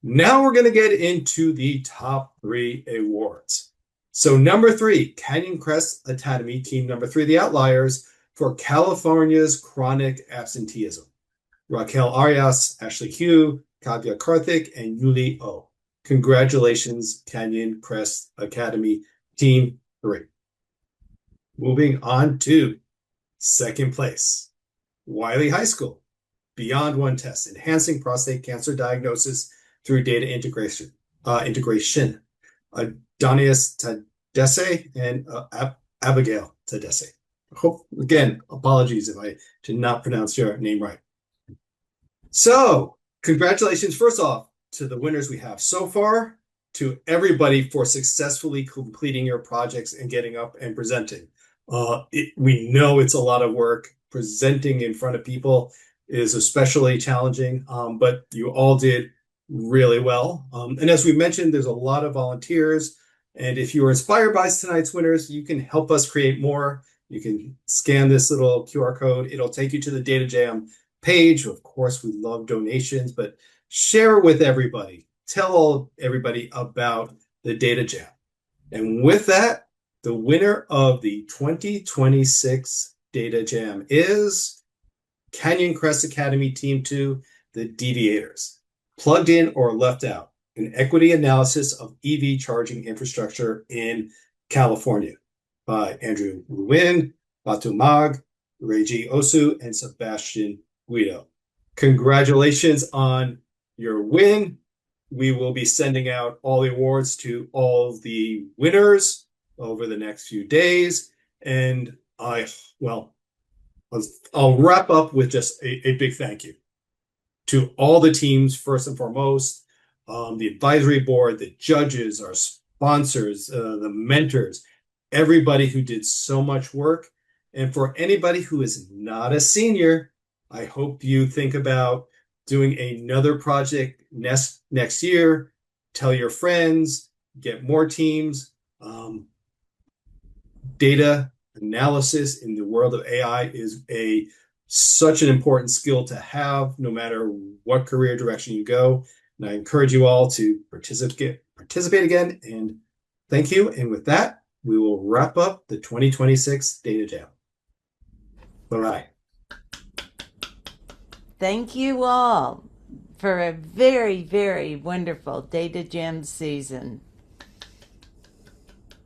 Now we're going to get into the top 3 awards. So number 3, Canyon Crest Academy, team number 3, the Outliers, for California's chronic absenteeism. Raquel Arias, Ashley Hugh, Kavya Karthik, and Yuli O. Congratulations, Canyon Crest Academy, Team 3. Moving on to second place, Wiley High School, Beyond One Test, Enhancing Prostate Cancer Diagnosis Through Data Integration. Adonias Tadesse and Abigail Tadesse. Again, apologies if I did not pronounce your name right. So, congratulations, first off, to the winners we have so far, to everybody for successfully completing your projects and getting up and presenting. We know it's a lot of work. Presenting in front of people is especially challenging, but you all did really well. And as we mentioned, there's a lot of volunteers. And if you were inspired by tonight's winners, you can help us create more. You can scan this little QR code. It'll take you to the DataJam page. Of course, we love donations, but share it with everybody. Tell everybody about the DataJam. And with that, the winner of the 2026 DataJam is Canyon Crest Academy Team 2, the Deviators. Plugged in or left out, an equity analysis of EV charging infrastructure in California by Andrew Lewin, Batu Mag, Reiji Osu, and Sebastian Guido. Congratulations on your win. We will be sending out all the awards to all the winners over the next few days. And I'll wrap up with just a big thank you to all the teams, first and foremost, the advisory board, the judges, our sponsors, the mentors, everybody who did so much work. And for anybody who is not a senior, I hope you think about doing another project next year. Tell your friends, get more teams. Data analysis in the world of AI is such an important skill to have, no matter what career direction you go. And I encourage you all to participate again. And thank you. And with that, we will wrap up the 2026 DataJam. Bye-bye. Thank you all for a very, very wonderful DataJam season.